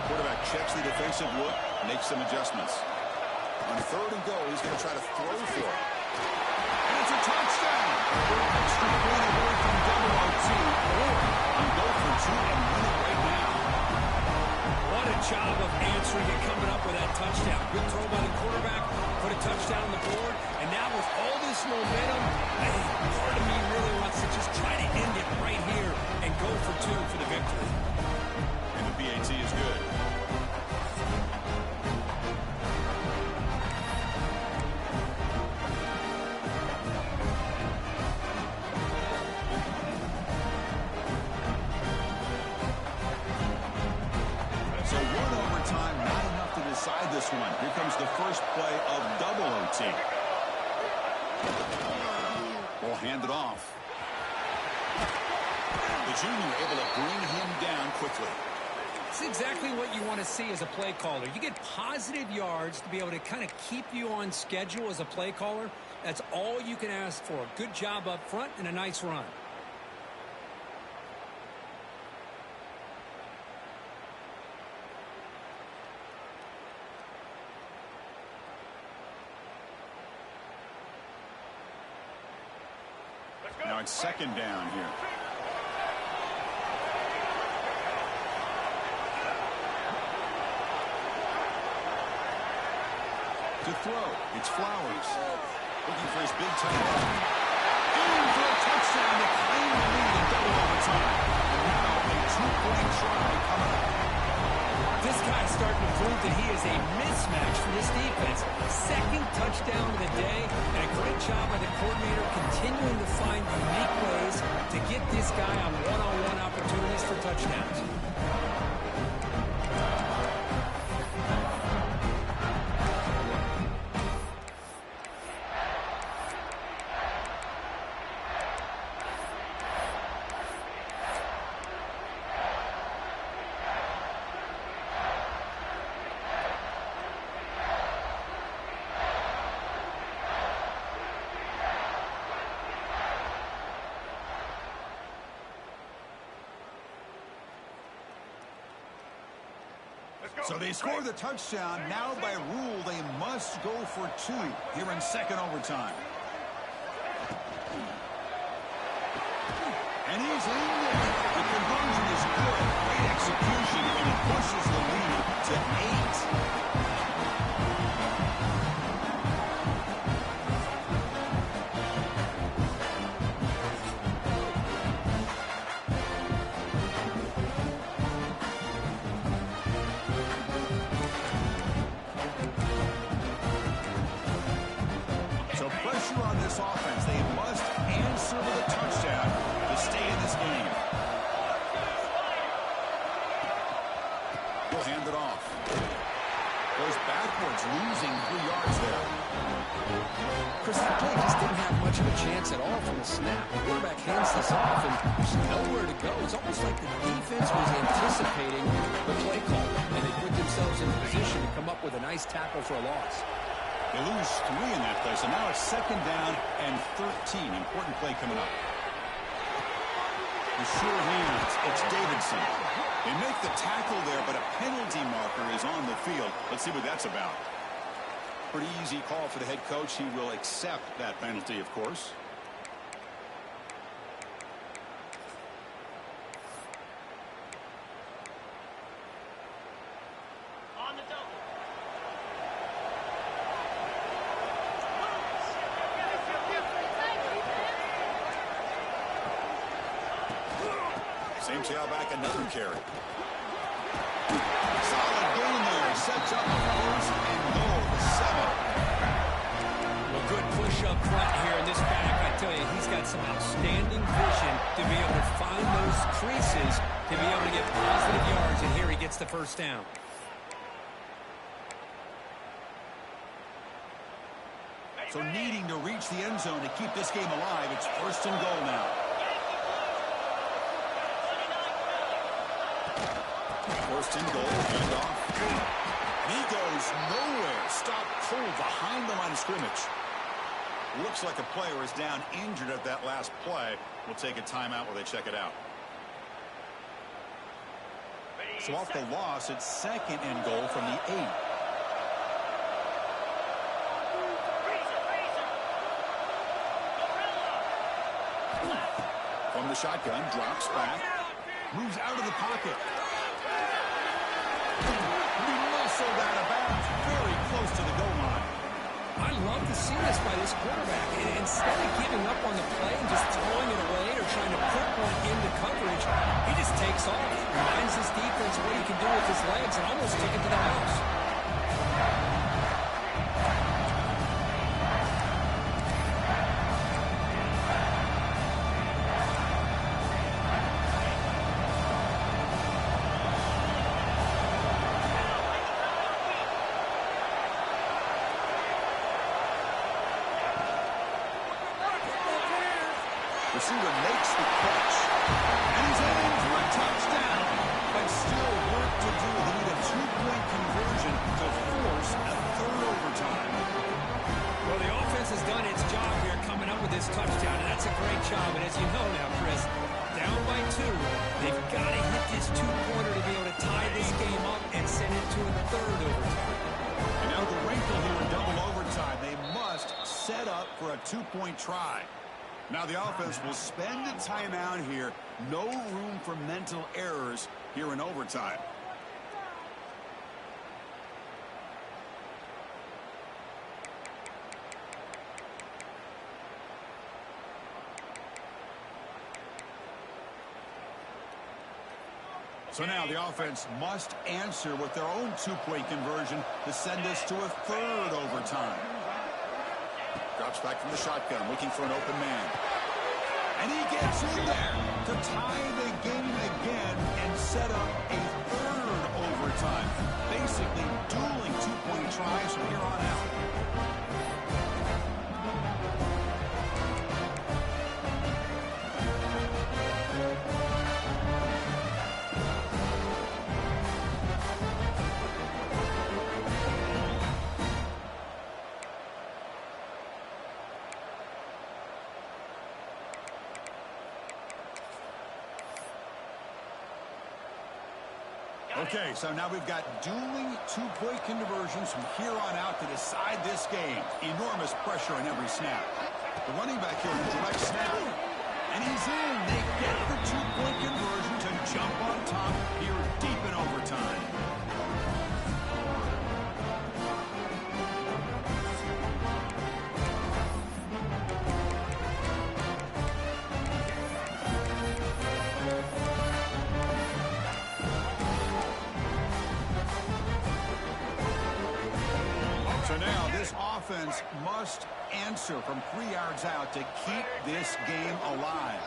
Quarterback checks the defensive look, makes some adjustments. On 3rd and goal, he's going to try to throw for it. And it's a touchdown. Extra point away from double OT, or on go for 2 and win it right now. What a job of answering and coming up with that touchdown. Good throw by the quarterback, put a touchdown on the board, and now with all this momentum, man, part of me really wants to just try to end it right here and go for 2 for the victory. And the PAT is good. Decide this one. Here comes the first play of double OT. We'll hand it off. The junior able to bring him down quickly. It's exactly what you want to see as a play caller. You get positive yards to be able to kind of keep you on schedule as a play caller. That's all you can ask for. Good job up front and a nice run. Now it's 2nd down here. To throw, it's Flowers. Looking for his big tight end. Aiming for a touchdown to claim the lead in double overtime. And now a 2-point try coming up. This guy's starting to prove that he is a mismatch for this defense. 2nd touchdown of the day, and a great job by the coordinator continuing to find unique ways to get this guy on one-on-one opportunities for touchdowns. So they score the touchdown. Now by rule, they must go for 2 here in 2nd overtime. And he's in there. The conversion is good. Great execution, and it pushes the lead to 8. Offense, they must answer with a touchdown to stay in this game. We'll hand it off. Goes backwards, losing 3 yards there. Chris, that play just didn't have much of a chance at all from the snap. The quarterback hands this off, and there's nowhere to go. It's almost like the defense was anticipating the play call, and they put themselves in position to come up with a nice tackle for a loss. They lose 3 in that play, so now it's 2nd down and 13. Important play coming up. The sure hands, it's Davidson. They make the tackle there, but a penalty marker is on the field. Let's see what that's about. Pretty easy call for the head coach. He will accept that penalty, of course. Same tailback, another carry. Solid gain there. Sets up 1st and goal to 7. Well, good push up front here in this back. I tell you, he's got some outstanding vision to be able to find those creases, to be able to get positive yards, and here he gets the 1st down. So needing to reach the end zone to keep this game alive, it's 1st and goal now. First and goal, hand off. And he goes nowhere. Stopped cold behind the line of scrimmage. Looks like a player is down injured at that last play. We'll take a timeout while they check it out. So off the loss, it's second and goal from the 8. From the shotgun, drops back, moves out of the pocket. He muscled out of bounds, very close to the goal line. I love to see this by this quarterback. And instead of giving up on the play and just throwing it away or trying to put one into coverage, he just takes off, reminds his defense what he can do with his legs, and almost take it to the house. Receiver makes the catch, and he's in for a touchdown. But still work to do. They need a 2-point conversion to force a third overtime. Well, the offense has done its job here coming up with this touchdown, and that's a great job. And as you know now, Chris, down by 2, they've got to hit this 2-pointer to be able to tie this game up and send it to a third overtime. And now the wrinkle here in double overtime. They must set up for a 2-point try. Now the offense will spend a timeout here. No room for mental errors here in overtime. So now the offense must answer with their own 2-point conversion to send us to a third overtime. Drops back from the shotgun, looking for an open man. And he gets in there to tie the game again and set up a third overtime. Basically dueling 2-point tries from here on out. Okay, so now we've got dueling 2-point conversions from here on out to decide this game. Enormous pressure on every snap. The running back here in direct snap. And he's in. They get the 2-point conversion to jump on top here deep in overtime. So now this offense must answer from 3 yards out to keep this game alive.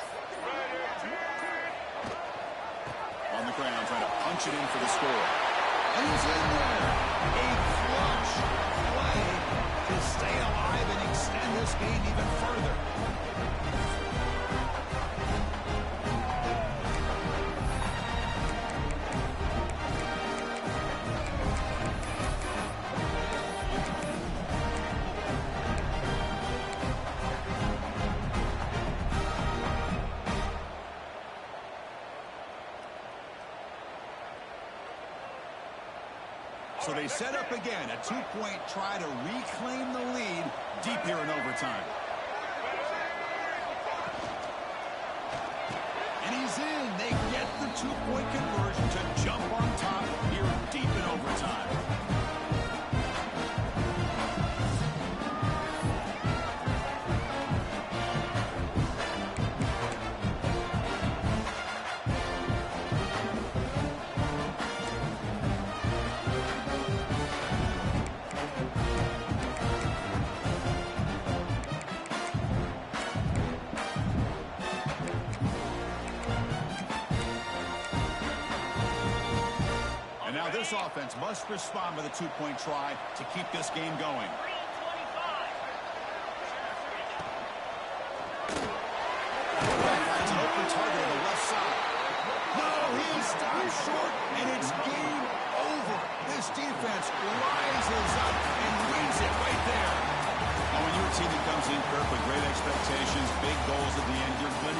On the ground, trying to punch it in for the score. And he's in there. A clutch play to stay alive and extend this game even further. So they set up again, a 2-point try to reclaim the lead deep here in overtime. And he's in. They get the 2-point conversion to jump on top here deep in overtime. This offense must respond with a 2-point try to keep this game going. Finds an open target on the left side. No, he stops short rises up and wins it right there. And when you're a team that comes in, Kirk, with great expectations, big goals at the end, you're going to